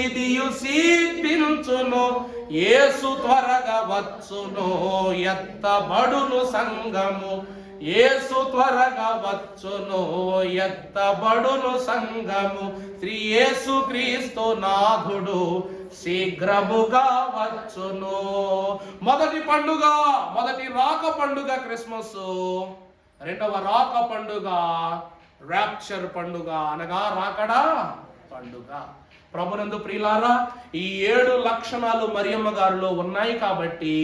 ఇదియు సిద్ధించును, యేసు త్వరగా వచ్చును, ఎత్తబడును సంఘము, యేసు త్వరగా వచ్చును, ఎత్తబడును సంఘము, శ్రీ యేసు క్రీస్తు నాథుడు శీఘ్రముగా వచ్చును. మొదటి పండుగ, మొదటి రాక పండుగ క్రిస్మస్, రెండవ రాక పండుగ రాప్చర్ పండుగ, అనగా రాకడా పండుగ. ప్రభునందు ప్రియులారా, ఈ 7 లక్షణాలు మరియమ్మ గారిలో ఉన్నాయి కాబట్టి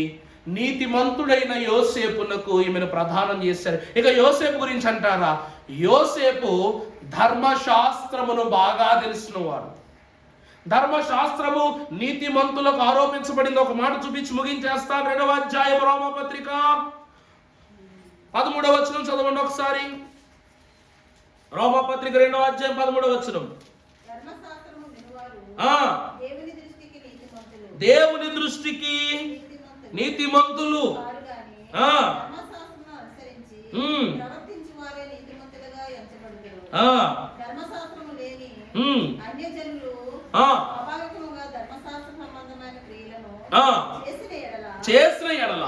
నీతిమంతుడైన యోసేపునకు ఈమెను ప్రదానం చేశారు. ఇక యోసేపు గురించి అంటారా? యోసేపు ధర్మశాస్త్రమును బాగా తెలిసినవాడు. ధర్మశాస్త్రము నీతిమంతులకు ఆరోపించబడింది. ఒక మాట చూపించి ముగించేస్తాను. 2వ అధ్యాయం రోమపత్రిక 13వ వచనం చదవండి ఒకసారి. రోమపత్రిక 2వ అధ్యాయం 13వ వచనం. దేవుని దృష్టికి నీతిమంతులు చేసిన ఎడల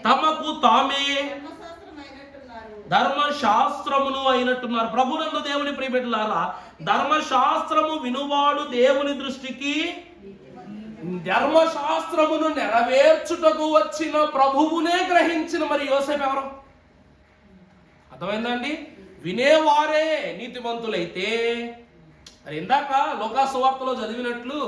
తమకు తామే ధర్మశాస్త్రమును అయినట్టున్నారు. ప్రభునందు దేవుని ప్రియబిడ్డలారా, ధర్మశాస్త్రము వినువాడు దేవుని దృష్టికి, ధర్మశాస్త్రమును నెరవేర్చుటకు వచ్చిన ప్రభువునే గ్రహించిన మరి యోసేపు ఎవరు? అర్థమైందండి? వినేవారే నీతిమంతులైతే, మరి ఇందాక లోకా సువార్తలో చదివినట్లు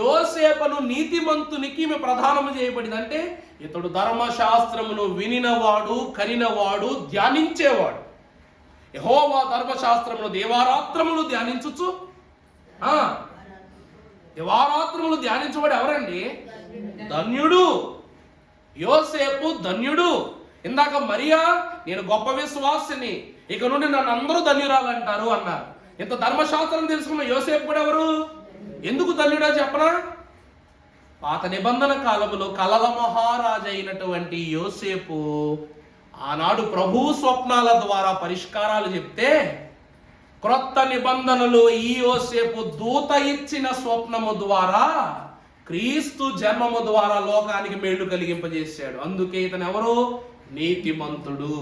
యోసేపును నీతిమంతునికి ఈమె ప్రధానము చేయబడింది. అంటే ఇతడు ధర్మశాస్త్రమును వినినవాడు, కనినవాడు, ధ్యానించేవాడు. యెహోవా ధర్మశాస్త్రమును దేవారాత్రములు ధ్యానించుచు, దేవారాత్రములు ధ్యానించబడి ఎవరండి? ధన్యుడు. యోసేపు ధన్యుడు. ఇందాక మరియా నేను గొప్ప విశ్వాసిని, ఇక నుండి నన్ను అందరూ ధన్యురాలంటారు అన్నారు. ఇంత ధర్మశాస్త్రం తెలుసుకున్న యోసేపు కూడా ఎవరు? ఎందుకు ధన్యుడో చెప్పనా? పాత నిబంధన కాలంలో కలల మహారాజు అయినటువంటి యోసేపు ఆనాడు ప్రభు స్వప్నాల ద్వారా పరిష్కారాలు చెప్తే, క్రొత్త నిబంధనలో ఈ యోసేపు దూత ఇచ్చిన స్వప్నము ద్వారా క్రీస్తు జన్మము ద్వారా లోకానికి మేలు కలిగింపజేశాడు. అందుకే ఇతను ఎవరు? నీతిమంతుడు.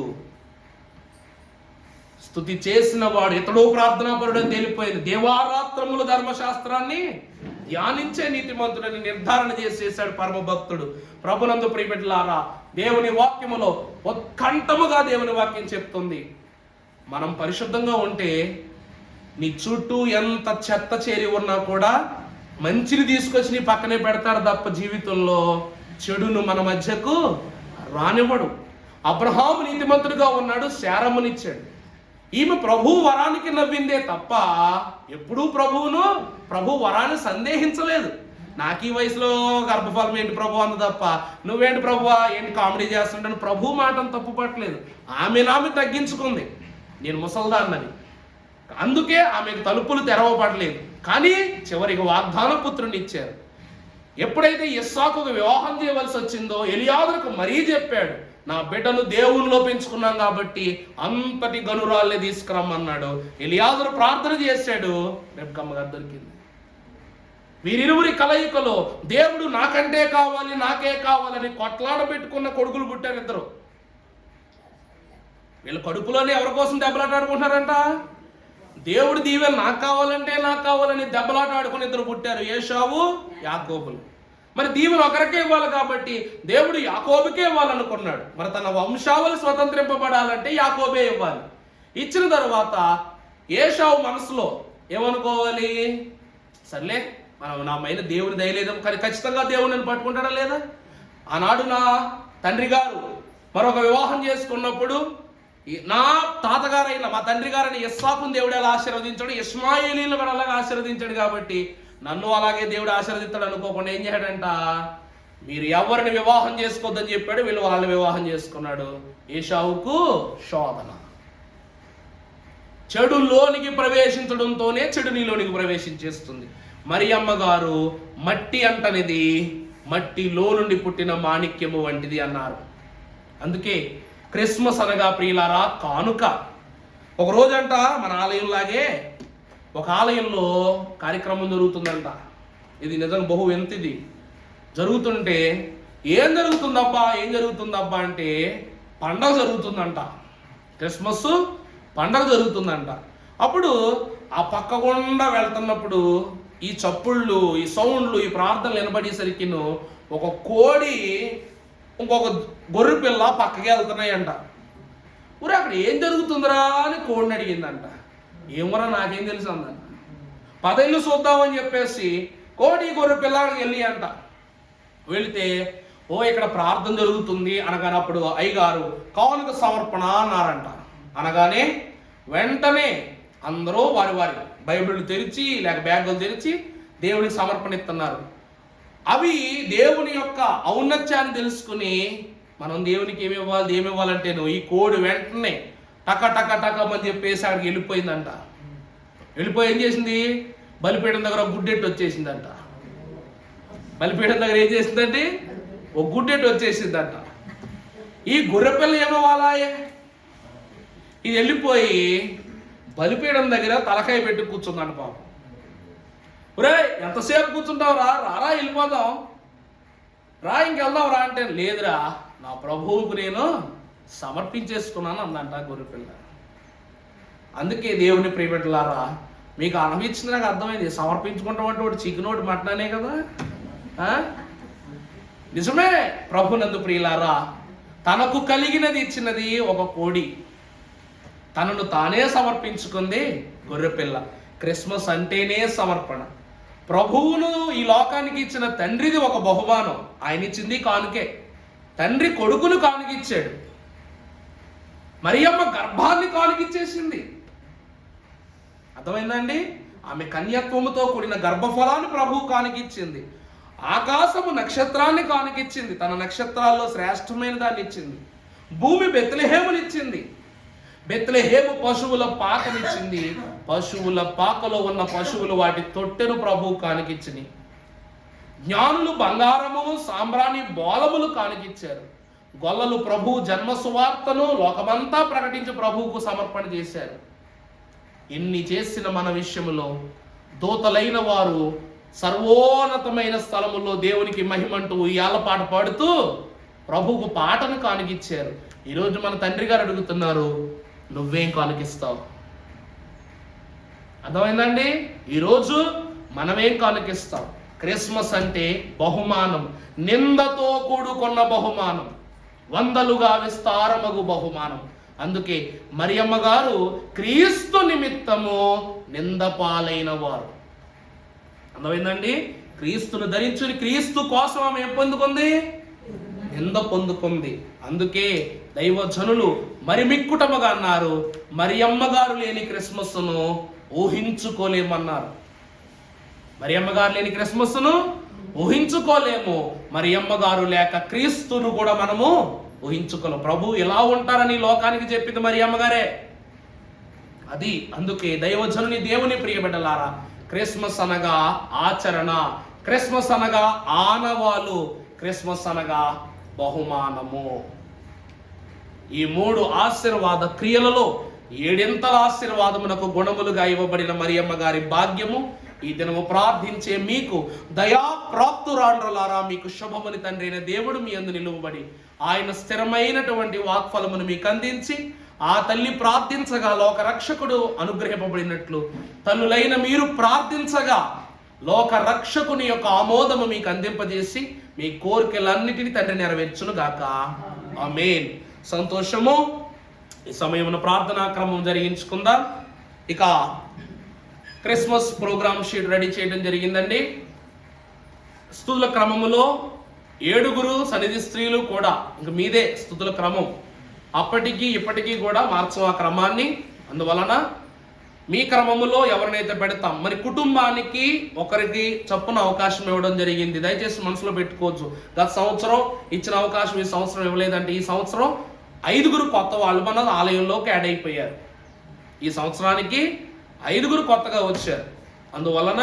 స్తుతి చేసిన వాడు ఇతడు ప్రార్థనాపరుడు అని తేలిపోయింది. దేవారాత్రములు ధర్మశాస్త్రాన్ని ధ్యానించే నీతిమంతుడని నిర్ధారణ చేసేసాడు పరమ భక్తుడు. ప్రభునందు ప్రియబిడ్డలారా, దేవుని వాక్యములో ఉత్కంఠముగా దేవుని వాక్యం చెప్తుంది, మనం పరిశుద్ధంగా ఉంటే నీ చుట్టూ ఎంత చెత్త చేరి ఉన్నా కూడా మంచిని తీసుకొచ్చి నీ పక్కనే పెడతారు తప్ప జీవితంలో చెడును మన మధ్యకు రానివ్వడు. అబ్రహాము నీతిమంతుడిగా ఉన్నాడు, శారమ్మనిచ్చాడు. ఈమె ప్రభు వరానికి నవ్విందే తప్ప ఎప్పుడూ ప్రభు వరాన్ని సందేహించలేదు. నాకు ఈ వయసులో గర్భఫలం ఏంటి ప్రభు అంది తప్ప, నువ్వేంటి ప్రభువా ఏంటి కామెడీ చేస్తుంటాను ప్రభు మాటను తప్పు పట్టలేదు. ఆమె తగ్గించుకుంది, నేను ముసల్దాన్నని. అందుకే ఆమెకు తలుపులు తెరవబడలేదు. కానీ చివరికి వాగ్దాన పుత్రుని ఇచ్చారు. ఎప్పుడైతే ఇస్సాకుకు వివాహం చేయవలసి వచ్చిందో ఎలియాజరుకు మరీ చెప్పాడు, నా బిడ్డను దేవునిలో పెంచుకున్నాం కాబట్టి అంతటి గనురాల్ని తీసుకురమ్మన్నాడు. ఎలియాజరు ప్రార్థన చేశాడు, రెబ్కమ్మ గారు దొరికింది. వీరిరువురి కలయికలో దేవుడు నాకంటే కావాలి నాకే కావాలని కొట్లాడ పెట్టుకున్న కొడుకులు పుట్టారు ఇద్దరు. వీళ్ళ కడుపులోనే ఎవరి కోసం దెబ్బలాటాడుకుంటున్నారంట? దేవుడు దీవెన నాకు కావాలని దెబ్బలాట ఆడుకుని ఇద్దరు పుట్టారు, ఏశావు యాకోబులు. మరి దీవెన ఒకరికే ఇవ్వాలి కాబట్టి దేవుడు యాకోబుకే ఇవ్వాలనుకున్నాడు. మరి తన వంశావళి స్వతంత్రింపబడాలంటే యాకోబే ఇవ్వాలి. ఇచ్చిన తర్వాత ఏశావు మనసులో ఏమనుకోవాలి, సర్లే నా మైన దేవుని దయలేదు కానీ ఖచ్చితంగా దేవుడు నన్ను పట్టుకుంటాడా లేదా? ఆనాడు నా తండ్రి గారు మరొక వివాహం చేసుకున్నప్పుడు నా తాతగారైన మా తండ్రి గారైన ఇస్సాకును దేవుడు ఎలా ఆశీర్వదించాడు, ఇష్మాయేలీలను కూడా అలాగే ఆశీర్వదించాడు కాబట్టి నన్ను అలాగే దేవుడు ఆశీర్వదిస్తాడు అనుకోకుండా ఏం చేయడంట, మీరు ఎవరిని వివాహం చేసుకోవద్దని చెప్పాడు, వీళ్ళు వాళ్ళని వివాహం చేసుకున్నాడు. ఏశావుకు శోధన. చెడులోనికి ప్రవేశించడంతోనే చెడు నీలోనికి ప్రవేశించేస్తుంది. మరియమ్మ గారు మట్టి అంటనిది మట్టిలో నుండి పుట్టిన మాణిక్యము వంటిది అన్నారు. అందుకే క్రిస్మస్ అనగా ప్రియులారా కానుక. ఒక రోజంట మన ఆలయంలాగే ఒక ఆలయంలో కార్యక్రమం జరుగుతుందంట. ఇది నిజంగా బహు వింతిది. జరుగుతుంటే ఏం జరుగుతుందబ్బా అంటే పండగ జరుగుతుందంట. క్రిస్మస్ పండగ జరుగుతుందంట. అప్పుడు ఆ పక్క గుండా వెళ్తున్నప్పుడు ఈ చప్పుళ్ళు, ఈ సౌండ్లు, ఈ ప్రార్థనలు వినబడేసరికి ఒక కోడి ఇంకొక గొర్రె పిల్ల పక్కకి వెళ్తున్నాయంట. ఊరు అక్కడ ఏం జరుగుతుందిరా అని కోడిని అడిగిందంట. ఏమరా నాకేం తెలుసు అందంట. 10 ఇళ్ళు చూద్దామని చెప్పేసి కోడి గొర్రె పిల్లకి వెళ్ళి అంట. వెళితే ఇక్కడ ప్రార్థన జరుగుతుంది అనగానే అప్పుడు అయ్యగారు కానుక సమర్పణ అన్నారంట. అనగానే వెంటనే అందరూ వారి బైబిల్ తెరిచి లేక బ్యాగులు తెరిచి దేవునికి సమర్పణ ఇస్తున్నారు. అవి దేవుని యొక్క ఔన్నత్యాన్ని తెలుసుకుని మనం దేవునికి ఏమి ఇవ్వాలంటే ఈ కోడి వెంటనే టక చెప్పేసి అక్కడికి వెళ్ళిపోయిందంట. వెళ్ళిపోయి ఏం చేసింది, బలిపీఠం దగ్గర ఒక గుడ్డెట్టు వచ్చేసిందంట. బలిపీఠం దగ్గర ఏం చేసిందంటే ఒక గుడ్డెట్టు వచ్చేసిందంట. ఈ గొర్రెపిల్ల ఏమవ్వాలా, ఇది వెళ్ళిపోయి బలిపీఠం దగ్గర తలకాయ పెట్టి కూర్చుందంట. పాపం, ఒరే ఎంతసేపు కూర్చుంటావు రారా వెళ్ళిపోదాం, ఇంకెళ్దాం రా అంటే లేదురా నా ప్రభువుకు నేను సమర్పించేసుకున్నాను అందంట గొర్రెపిల్ల. అందుకే దేవుని ప్రియబిడ్డలారా, మీకు అనుభవించింది నాకు అర్థమైంది. సమర్పించుకుంటాం అంటే ఒకటి చికెన్ ఒకటి మటన్ అనే కదా. నిజమే, ప్రభునందు ప్రియులారా, తనకు కలిగినది ఇచ్చినది ఒక కోడి, తనను తానే సమర్పించుకుంది గొర్రెపిల్ల. క్రిస్మస్ అంటేనే సమర్పణ. ప్రభువును ఈ లోకానికి ఇచ్చిన తండ్రిది ఒక బహుమానం. ఆయన ఇచ్చింది కానుకే. తండ్రి కొడుకును కానుకిచ్చాడు. మరియమ్మ గర్భాన్ని కానుకిచ్చేసింది. అర్థమైందండి? ఆమె కన్యత్వముతో కూడిన గర్భఫలాన్ని ప్రభువు కానుకిచ్చింది. ఆకాశము నక్షత్రాన్ని కానుకిచ్చింది, తన నక్షత్రాల్లో శ్రేష్టమైన దాన్ని ఇచ్చింది. భూమి బెత్లెహేమునిచ్చింది, బెత్లెహేము పశువుల పాకనిచ్చింది. పశువుల పాకలో ఉన్న పశువులు వాటి తొట్టెను ప్రభువు కానుకిచ్చినాయి. జ్ఞానులు బంగారము సాంబ్రాణి బోలములు కానుకిచ్చారు. గొల్లలు ప్రభు జన్మ సువార్తను లోకమంతా ప్రకటించి ప్రభువుకు సమర్పణ చేశారు. ఇన్ని చేసిన మన విషయంలో దూతలైన వారు సర్వోన్నతమైన స్థలములో దేవునికి మహిమంటూ ఉయ్యాల పాట పాడుతూ ప్రభువుకు పాటను కానుకిచ్చారు. ఈరోజు మన తండ్రి గారు అడుగుతున్నారు, నువ్వేం కానుకిస్తావు? అర్థమైందండి? ఈరోజు మనమేం కానుకిస్తాం? క్రిస్మస్ అంటే బహుమానం, నిందతో కూడుకున్న బహుమానం, వందలుగా విస్తారమగు బహుమానం. అందుకే మరియమ్మ గారు క్రీస్తు నిమిత్తము నింద పాలైన వారు. అర్థమైందండి? క్రీస్తును ధరించుని క్రీస్తు కోసం ఆమె ఏం పొందుకుంది? నింద పొందుకుంది. అందుకే దైవజనులు మరి మిక్కుటముగా అన్నారు, మరియమ్మ గారు లేని క్రిస్మస్ను ఊహించుకోలేమన్నారు. మరియమ్మ గారు లేని క్రిస్మస్ను ఊహించుకోలేము. మరియమ్మ గారు లేక క్రీస్తును కూడా మనము ఊహించుకోలేము. ప్రభు ఎలా ఉంటారని లోకానికి చెప్పింది మరియమ్మ గారే. అది అందుకే దైవజనుని దేవుని ప్రియబిడ్డలారా, క్రిస్మస్ అనగా ఆచరణ, క్రిస్మస్ అనగా ఆనవాలు, క్రిస్మస్ అనగా బహుమానము. ఈ 3 ఆశీర్వాద క్రియలలో 7 ఆశీర్వాదమునకు గుణములుగా ఇవ్వబడిన మరియమ్మ గారి భాగ్యము ఈ దినము ప్రార్థించే మీకు దయా ప్రాప్తురాండ్రులారా, మీకు శుభముని తండ్రి అయిన దేవుడు మీ యందు నిలువబడి ఆయన స్థిరమైనటువంటి వాక్ఫలమును మీకు అందించి, ఆ తల్లి ప్రార్థించగా లోక రక్షకుడు అనుగ్రహింపబడినట్లు తల్లులైన మీరు ప్రార్థించగా లోక రక్షకుని యొక్క ఆమోదము మీకు అందింపజేసి మీ కోరికలన్నిటిని తండ్రి నెరవేర్చును గాక. ఆమేన్. సంతోషము. ఈ సమయమున ప్రార్థనా క్రమం జరిగించుకుందాం. ఇక క్రిస్మస్ ప్రోగ్రామ్ షీట్ రెడీ చేయడం జరిగిందండి. స్తుతుల క్రమములో 7 సన్నిధి స్త్రీలు కూడా ఇంక మీదే స్తుతుల క్రమం. అప్పటికి ఇప్పటికీ కూడా మార్చం ఆ క్రమాన్ని. అందువలన మీ క్రమములో ఎవరినైతే పెడతాం, మరి కుటుంబానికి ఒకరికి చొప్పున అవకాశం ఇవ్వడం జరిగింది. దయచేసి మనసులో పెట్టుకోవచ్చు. గత సంవత్సరం ఇచ్చిన అవకాశం ఈ సంవత్సరం ఇవ్వలేదంటే ఈ సంవత్సరం 5 కొత్త వాళ్ళు మన ఆలయంలోకి యాడ్ అయిపోయారు. ఈ సంవత్సరానికి 5 కొత్తగా వచ్చారు. అందువలన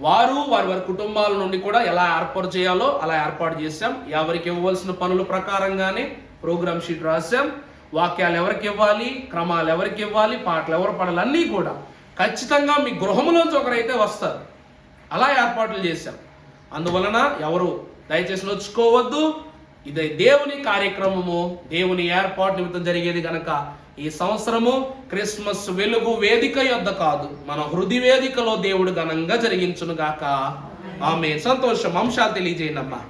వారి వారి కుటుంబాల నుండి కూడా ఎలా ఏర్పాటు చేయాలో అలా ఏర్పాటు చేశాం. ఎవరికి ఇవ్వవలసిన పనుల ప్రకారంగానే ప్రోగ్రామ్ షీట్ రాశాం. వాక్యాలు ఎవరికి ఇవ్వాలి, క్రమాలు ఎవరికి ఇవ్వాలి, పాటలు ఎవరు పాడాలి అన్నీ కూడా ఖచ్చితంగా మీ గృహంలోంచి ఒకరైతే వస్తారు. అలా ఏర్పాట్లు చేశాం. అందువలన ఎవరు దయచేసి నొచ్చుకోవద్దు. ఇది దేవుని కార్యక్రమము, దేవుని ఏర్పాటు నిమిత్తం జరిగేది కనుక ఈ సంవత్సరము క్రిస్మస్ వెలుగు వేదిక యొద్ద కాదు, మన హృదయ వేదికలో దేవుడు ఘనంగా జరిగించును గాక. ఆమె సంతోషం. అంశాలు తెలియజేయండి అమ్మా.